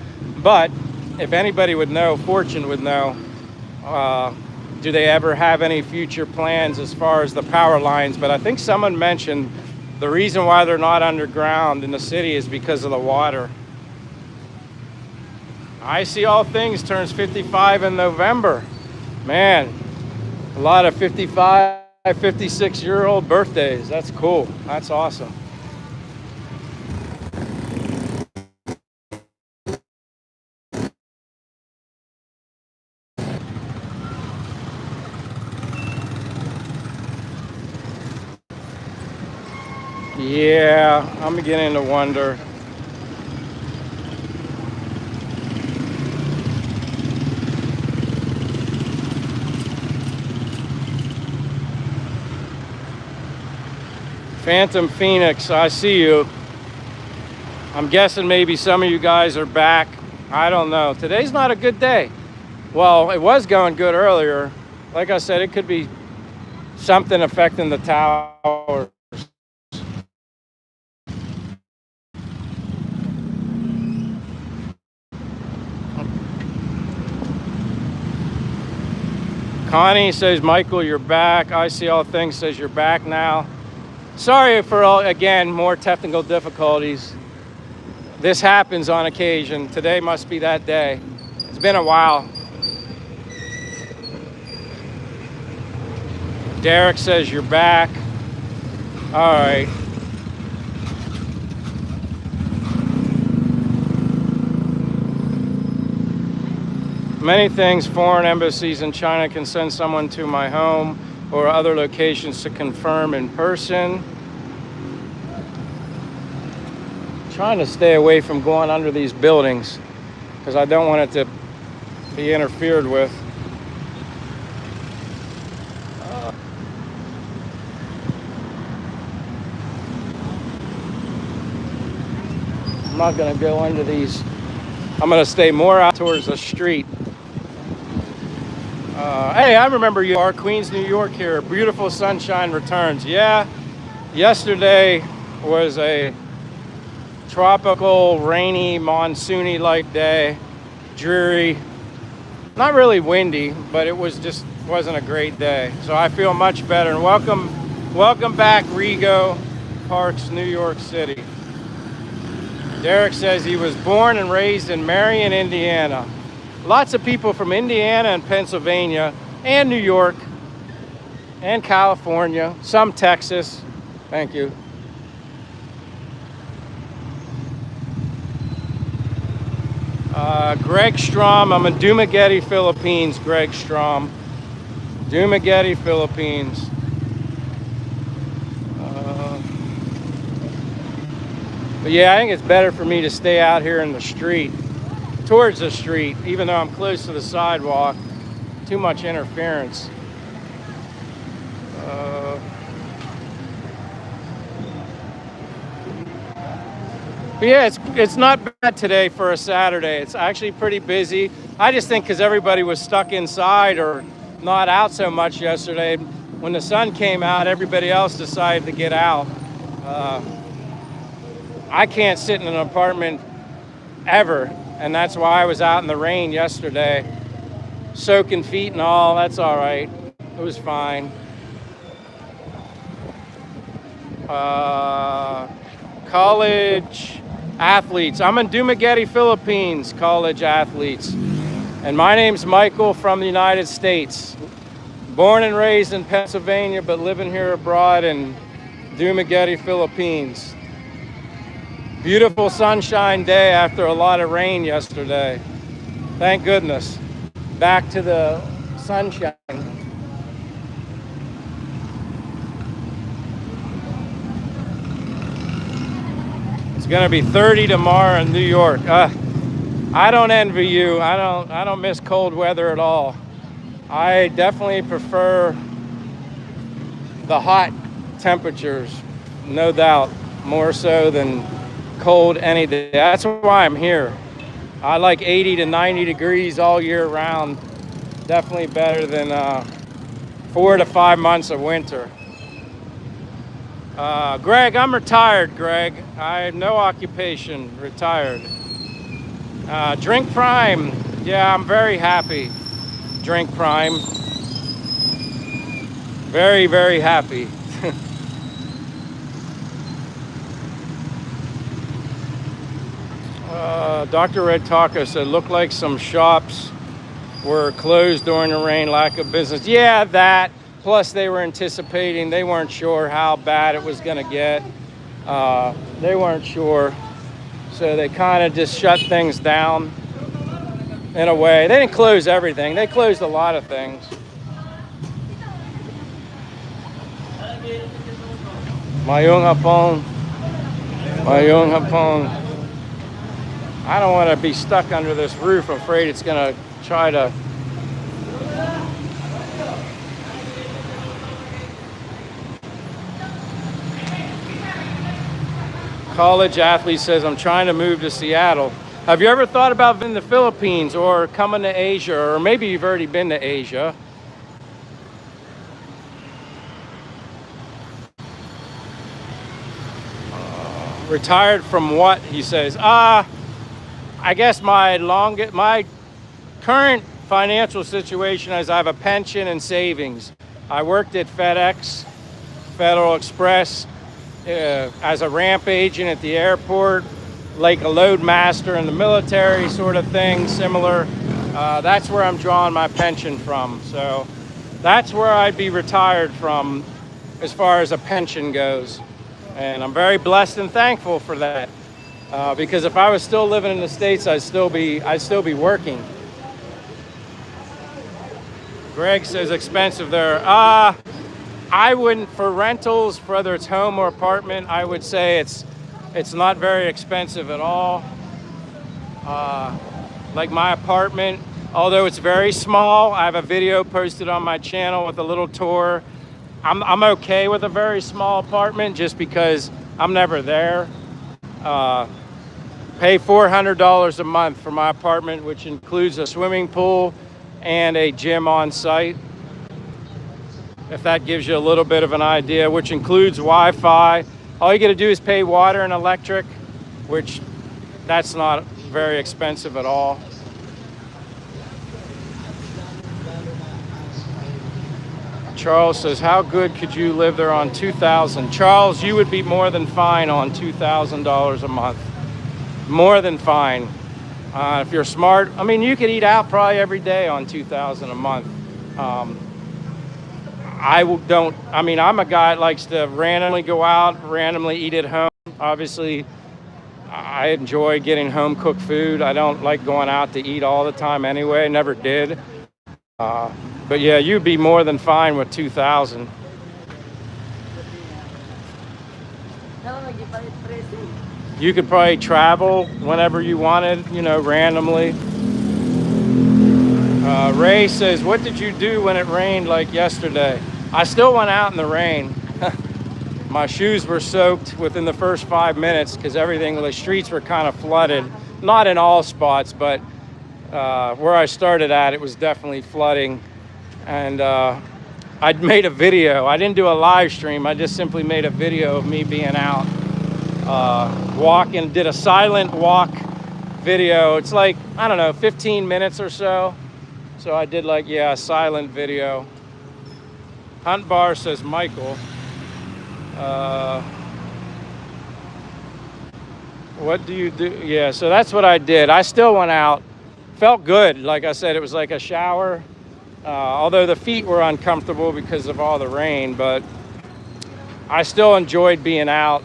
But if anybody would know, Fortune would know, do they ever have any future plans as far as the power lines? But I think someone mentioned the reason why they're not underground in the city is because of the water. I See All Things turns 55 in November. Man, a lot of 55, 56-year-old birthdays. That's cool. That's awesome. Yeah, I'm beginning to wonder. Phantom Phoenix, I see you. I'm guessing maybe some of you guys are back. I don't know. Today's not a good day. Well, it was going good earlier. Like I said, it could be something affecting the tower. Connie says, Michael, you're back. I See All Things says you're back now. Sorry for all, again, more technical difficulties. This happens on occasion. Today must be that day. It's been a while. Derek says you're back. All right. Many things, foreign embassies in China can send someone to my home or other locations to confirm in person. trying to stay away from going under these buildings because I don't want it to be interfered with. I'm not going to go under these. I'm going to stay more out towards the street. Hey, I remember you are Queens, New York here. Beautiful sunshine returns. Yeah, yesterday was a tropical, rainy, monsoony-like day. Dreary. Not really windy, but it wasn't a great day. So I feel much better. And welcome back, Rego Parks, New York City. Derek says he was born and raised in Marion, Indiana. Lots of people from Indiana and Pennsylvania and New York and California, some Texas. Thank you. Greg Strom, I'm in Dumaguete, Philippines. Greg Strom, Dumaguete, Philippines. But yeah, I think it's better for me to stay out here in the street, towards the street, even though I'm close to the sidewalk. Too much interference. But yeah, it's not bad today for a Saturday. It's actually pretty busy. I just think because everybody was stuck inside or not out so much yesterday. When the sun came out, everybody else decided to get out. I can't sit in an apartment ever, and that's why I was out in the rain yesterday, soaking feet and all. That's all right. It was fine. College athletes. I'm in Dumaguete, Philippines, college athletes. And my name's Michael from the United States. Born and raised in Pennsylvania, but living here abroad in Dumaguete, Philippines. Beautiful sunshine day after a lot of rain yesterday. Thank goodness. Back to the sunshine. It's gonna be 30 tomorrow in New York. I don't envy you. I don't miss cold weather at all. I definitely prefer the hot temperatures, no doubt, more so than cold any day. That's why I'm here. I like 80 to 90 degrees all year round. Definitely better than 4 to 5 months of winter. Greg, I'm retired, Greg. I have no occupation, retired. Drink Prime. Yeah, I'm very happy. Drink Prime. Very, very happy. Dr. Red Taco said, looked like some shops were closed during the rain, lack of business. Yeah, that. Plus, they were anticipating, they weren't sure how bad it was going to get. They weren't sure. So they kind of just shut things down in a way. They didn't close everything. They closed a lot of things. Mayong hapon. Mayong hapon. I don't want to be stuck under this roof. I'm afraid it's going to try to... College athlete says, I'm trying to move to Seattle. Have you ever thought about in the Philippines or coming to Asia? Or maybe you've already been to Asia. Retired from what, he says. I guess my current financial situation is I have a pension and savings. I worked at FedEx, Federal Express, as a ramp agent at the airport, like a load master in the military sort of thing, similar. That's where I'm drawing my pension from. So that's where I'd be retired from as far as a pension goes. And I'm very blessed and thankful for that. Because if I was still living in the States, I'd still be working. Greg says expensive there. I wouldn't, for rentals, whether it's home or apartment, I would say it's It's not very expensive at all. Like my apartment, although it's very small, I have a video posted on my channel with a little tour. I'm okay with a very small apartment just because I'm never there. Pay $400 a month for my apartment, which includes a swimming pool and a gym on site. If that gives you a little bit of an idea, which includes Wi-Fi. All you gotta do is pay water and electric, which that's not very expensive at all. Charles says, how good could you live there on $2,000? Charles, you would be more than fine on $2,000 a month. More than fine. If you're smart, I mean, you could eat out probably every day on $2,000 a month. I'm a guy that likes to randomly go out, randomly eat at home. Obviously, I enjoy getting home cooked food. I don't like going out to eat all the time anyway, never did. But yeah, you'd be more than fine with $2,000. You could probably travel whenever you wanted, you know, randomly. Ray says, what did you do when it rained like yesterday? I still went out in the rain. My shoes were soaked within the first 5 minutes because the streets were kind of flooded. Not in all spots, but where I started at, it was definitely flooding. And I'd made a video. I didn't do a live stream. I just simply made a video of me being out walking, did a silent walk video. It's like, I don't know, 15 minutes or so. So I did like, yeah, a silent video. Hunt Bar says, Michael, what do you do? Yeah, so that's what I did. I still went out. Felt good. Like I said, it was like a shower. Although the feet were uncomfortable because of all the rain, but I still enjoyed being out,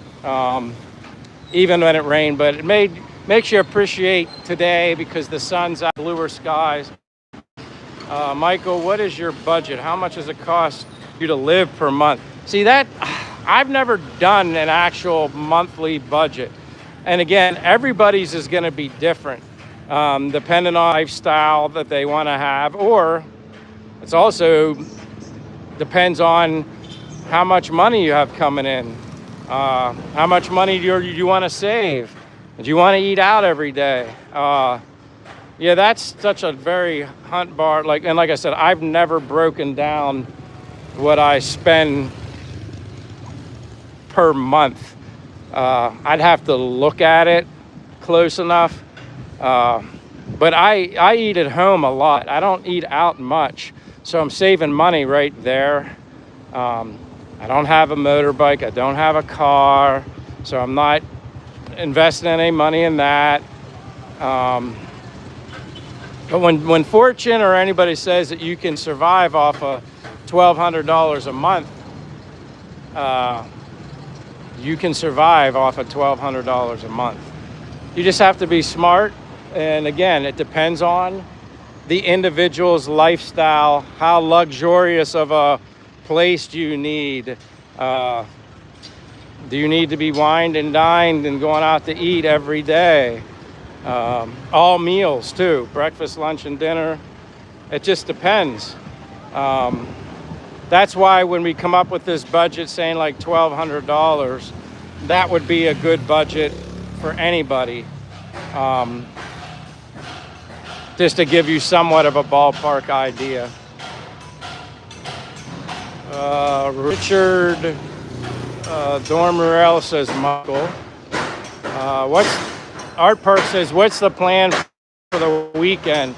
even when it rained. But it makes you appreciate today because the sun's out, bluer skies. Michael, what is your budget? How much does it cost you to live per month? See, that I've never done an actual monthly budget. And again, everybody's is going to be different, depending on lifestyle that they want to have, or it's also depends on how much money you have coming in, how much money do you want to save, do you want to eat out every day? Yeah, that's such a very Hunt Bar, like I said, I've never broken down what I spend per month. I'd have to look at it close enough, but I eat at home a lot. I don't eat out much, so I'm saving money right there. I don't have a motorbike, I don't have a car, so I'm not investing any money in that. But when Fortune or anybody says that you can survive off of $1,200 a month, you can survive off of $1,200 a month. You just have to be smart. And again, it depends on the individual's lifestyle. How luxurious of a place do you need? Do you need to be wined and dined and going out to eat every day? All meals too, breakfast, lunch, and dinner. It just depends. That's why when we come up with this budget saying like $1,200, that would be a good budget for anybody. Just to give you somewhat of a ballpark idea. Richard Dormerell says, Michael, Art Park says, what's the plan for the weekend?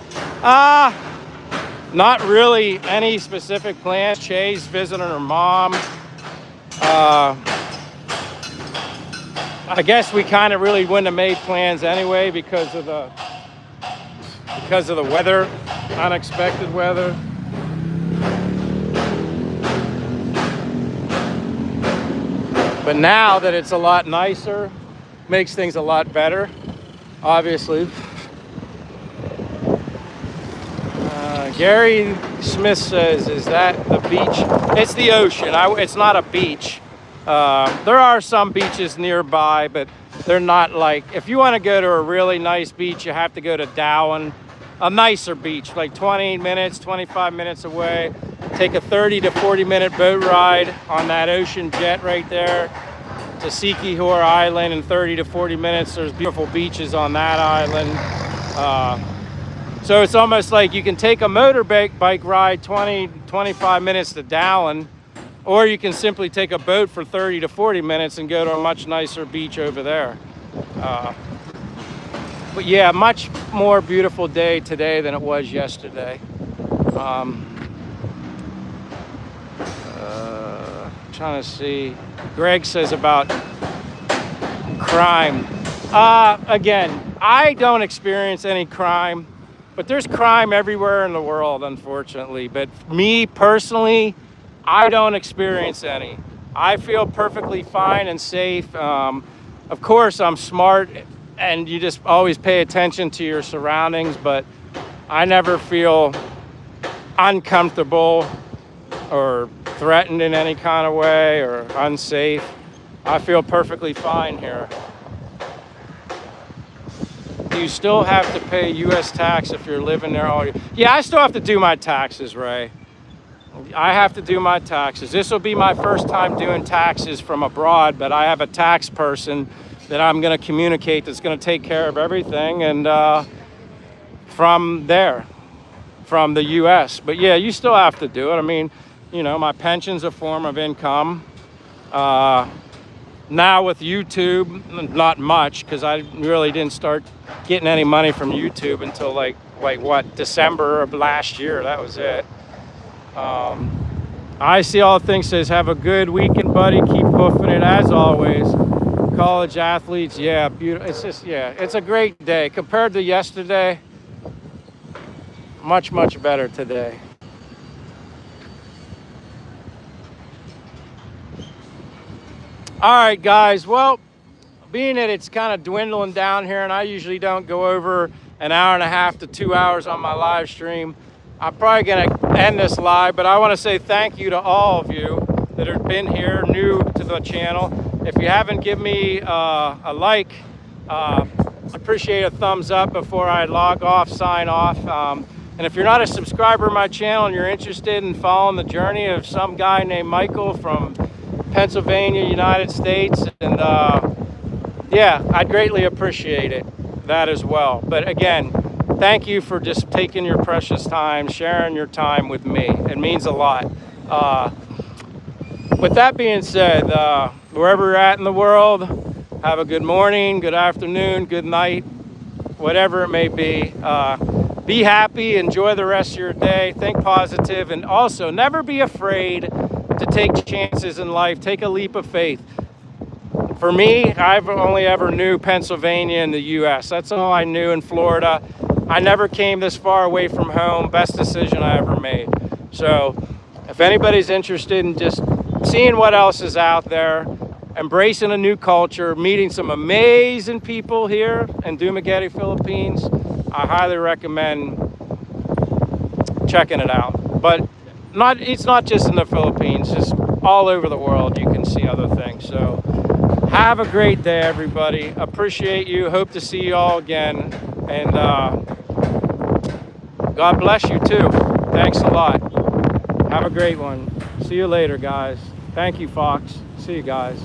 Not really any specific plans. Shay's visiting her mom. I guess we kind of really wouldn't have made plans anyway because of the weather, unexpected weather. But now that it's a lot nicer, makes things a lot better, obviously. Gary Smith says, is that the beach? It's the ocean. It's not a beach. There are some beaches nearby, but They're not like, if you want to go to a really nice beach, you have to go to Darwin, a nicer beach, like 20 minutes, 25 minutes away. Take a 30 to 40 minute boat ride on that ocean jet right there to Sikihor Island in 30 to 40 minutes. There's beautiful beaches on that island. So it's almost like you can take a motorbike ride 20, 25 minutes to Darwin, or you can simply take a boat for 30 to 40 minutes and go to a much nicer beach over there. But yeah, much more beautiful day today than it was yesterday. Trying to see. Greg says about crime. Again, I don't experience any crime, but there's crime everywhere in the world, unfortunately. But me personally, I don't experience any. I feel perfectly fine and safe. Of course, I'm smart, and you just always pay attention to your surroundings, but I never feel uncomfortable or threatened in any kind of way or unsafe. I feel perfectly fine here. Do you still have to pay U.S. tax if you're living there all year? Yeah, I still have to do my taxes, Ray. I have to do my taxes. This will be my first time doing taxes from abroad, but I have a tax person that I'm going to communicate that's going to take care of everything, and from there, from the U.S. But yeah, you still have to do it. I mean, you know, my pension's a form of income. Now with YouTube, not much, because I really didn't start getting any money from YouTube until like what, December of last year. That was it. I see all things says, have a good weekend, buddy. Keep hoofing it as always. College athletes, yeah, beautiful. It's just, yeah, it's a great day compared to yesterday. Much, much better today. All right, guys. Well, being that it's kind of dwindling down here, and I usually don't go over an hour and a half to 2 hours on my live stream, I'm probably going to end this live, but I want to say thank you to all of you that have been here, new to the channel. If you haven't given me a like, appreciate a thumbs up before I log off, sign off. And if you're not a subscriber to my channel and you're interested in following the journey of some guy named Michael from Pennsylvania, United States, and yeah, I'd greatly appreciate it, that as well. But again, thank you for just taking your precious time, sharing your time with me. It means a lot. With that being said, wherever you're at in the world, have a good morning, good afternoon, good night, whatever it may be. Be happy, enjoy the rest of your day, think positive, and also never be afraid to take chances in life. Take a leap of faith. For me, I've only ever knew Pennsylvania and the U.S. That's all I knew in Florida. I never came this far away from home. Best decision I ever made. So if anybody's interested in just seeing what else is out there, embracing a new culture, meeting some amazing people here in Dumaguete, Philippines, I highly recommend checking it out. But it's not just in the Philippines, just all over the world you can see other things. So have a great day, everybody. Appreciate you. Hope to see you all again. And God bless you too. Thanks a lot. Have a great one. See you later, guys. Thank you, Fox. See you guys.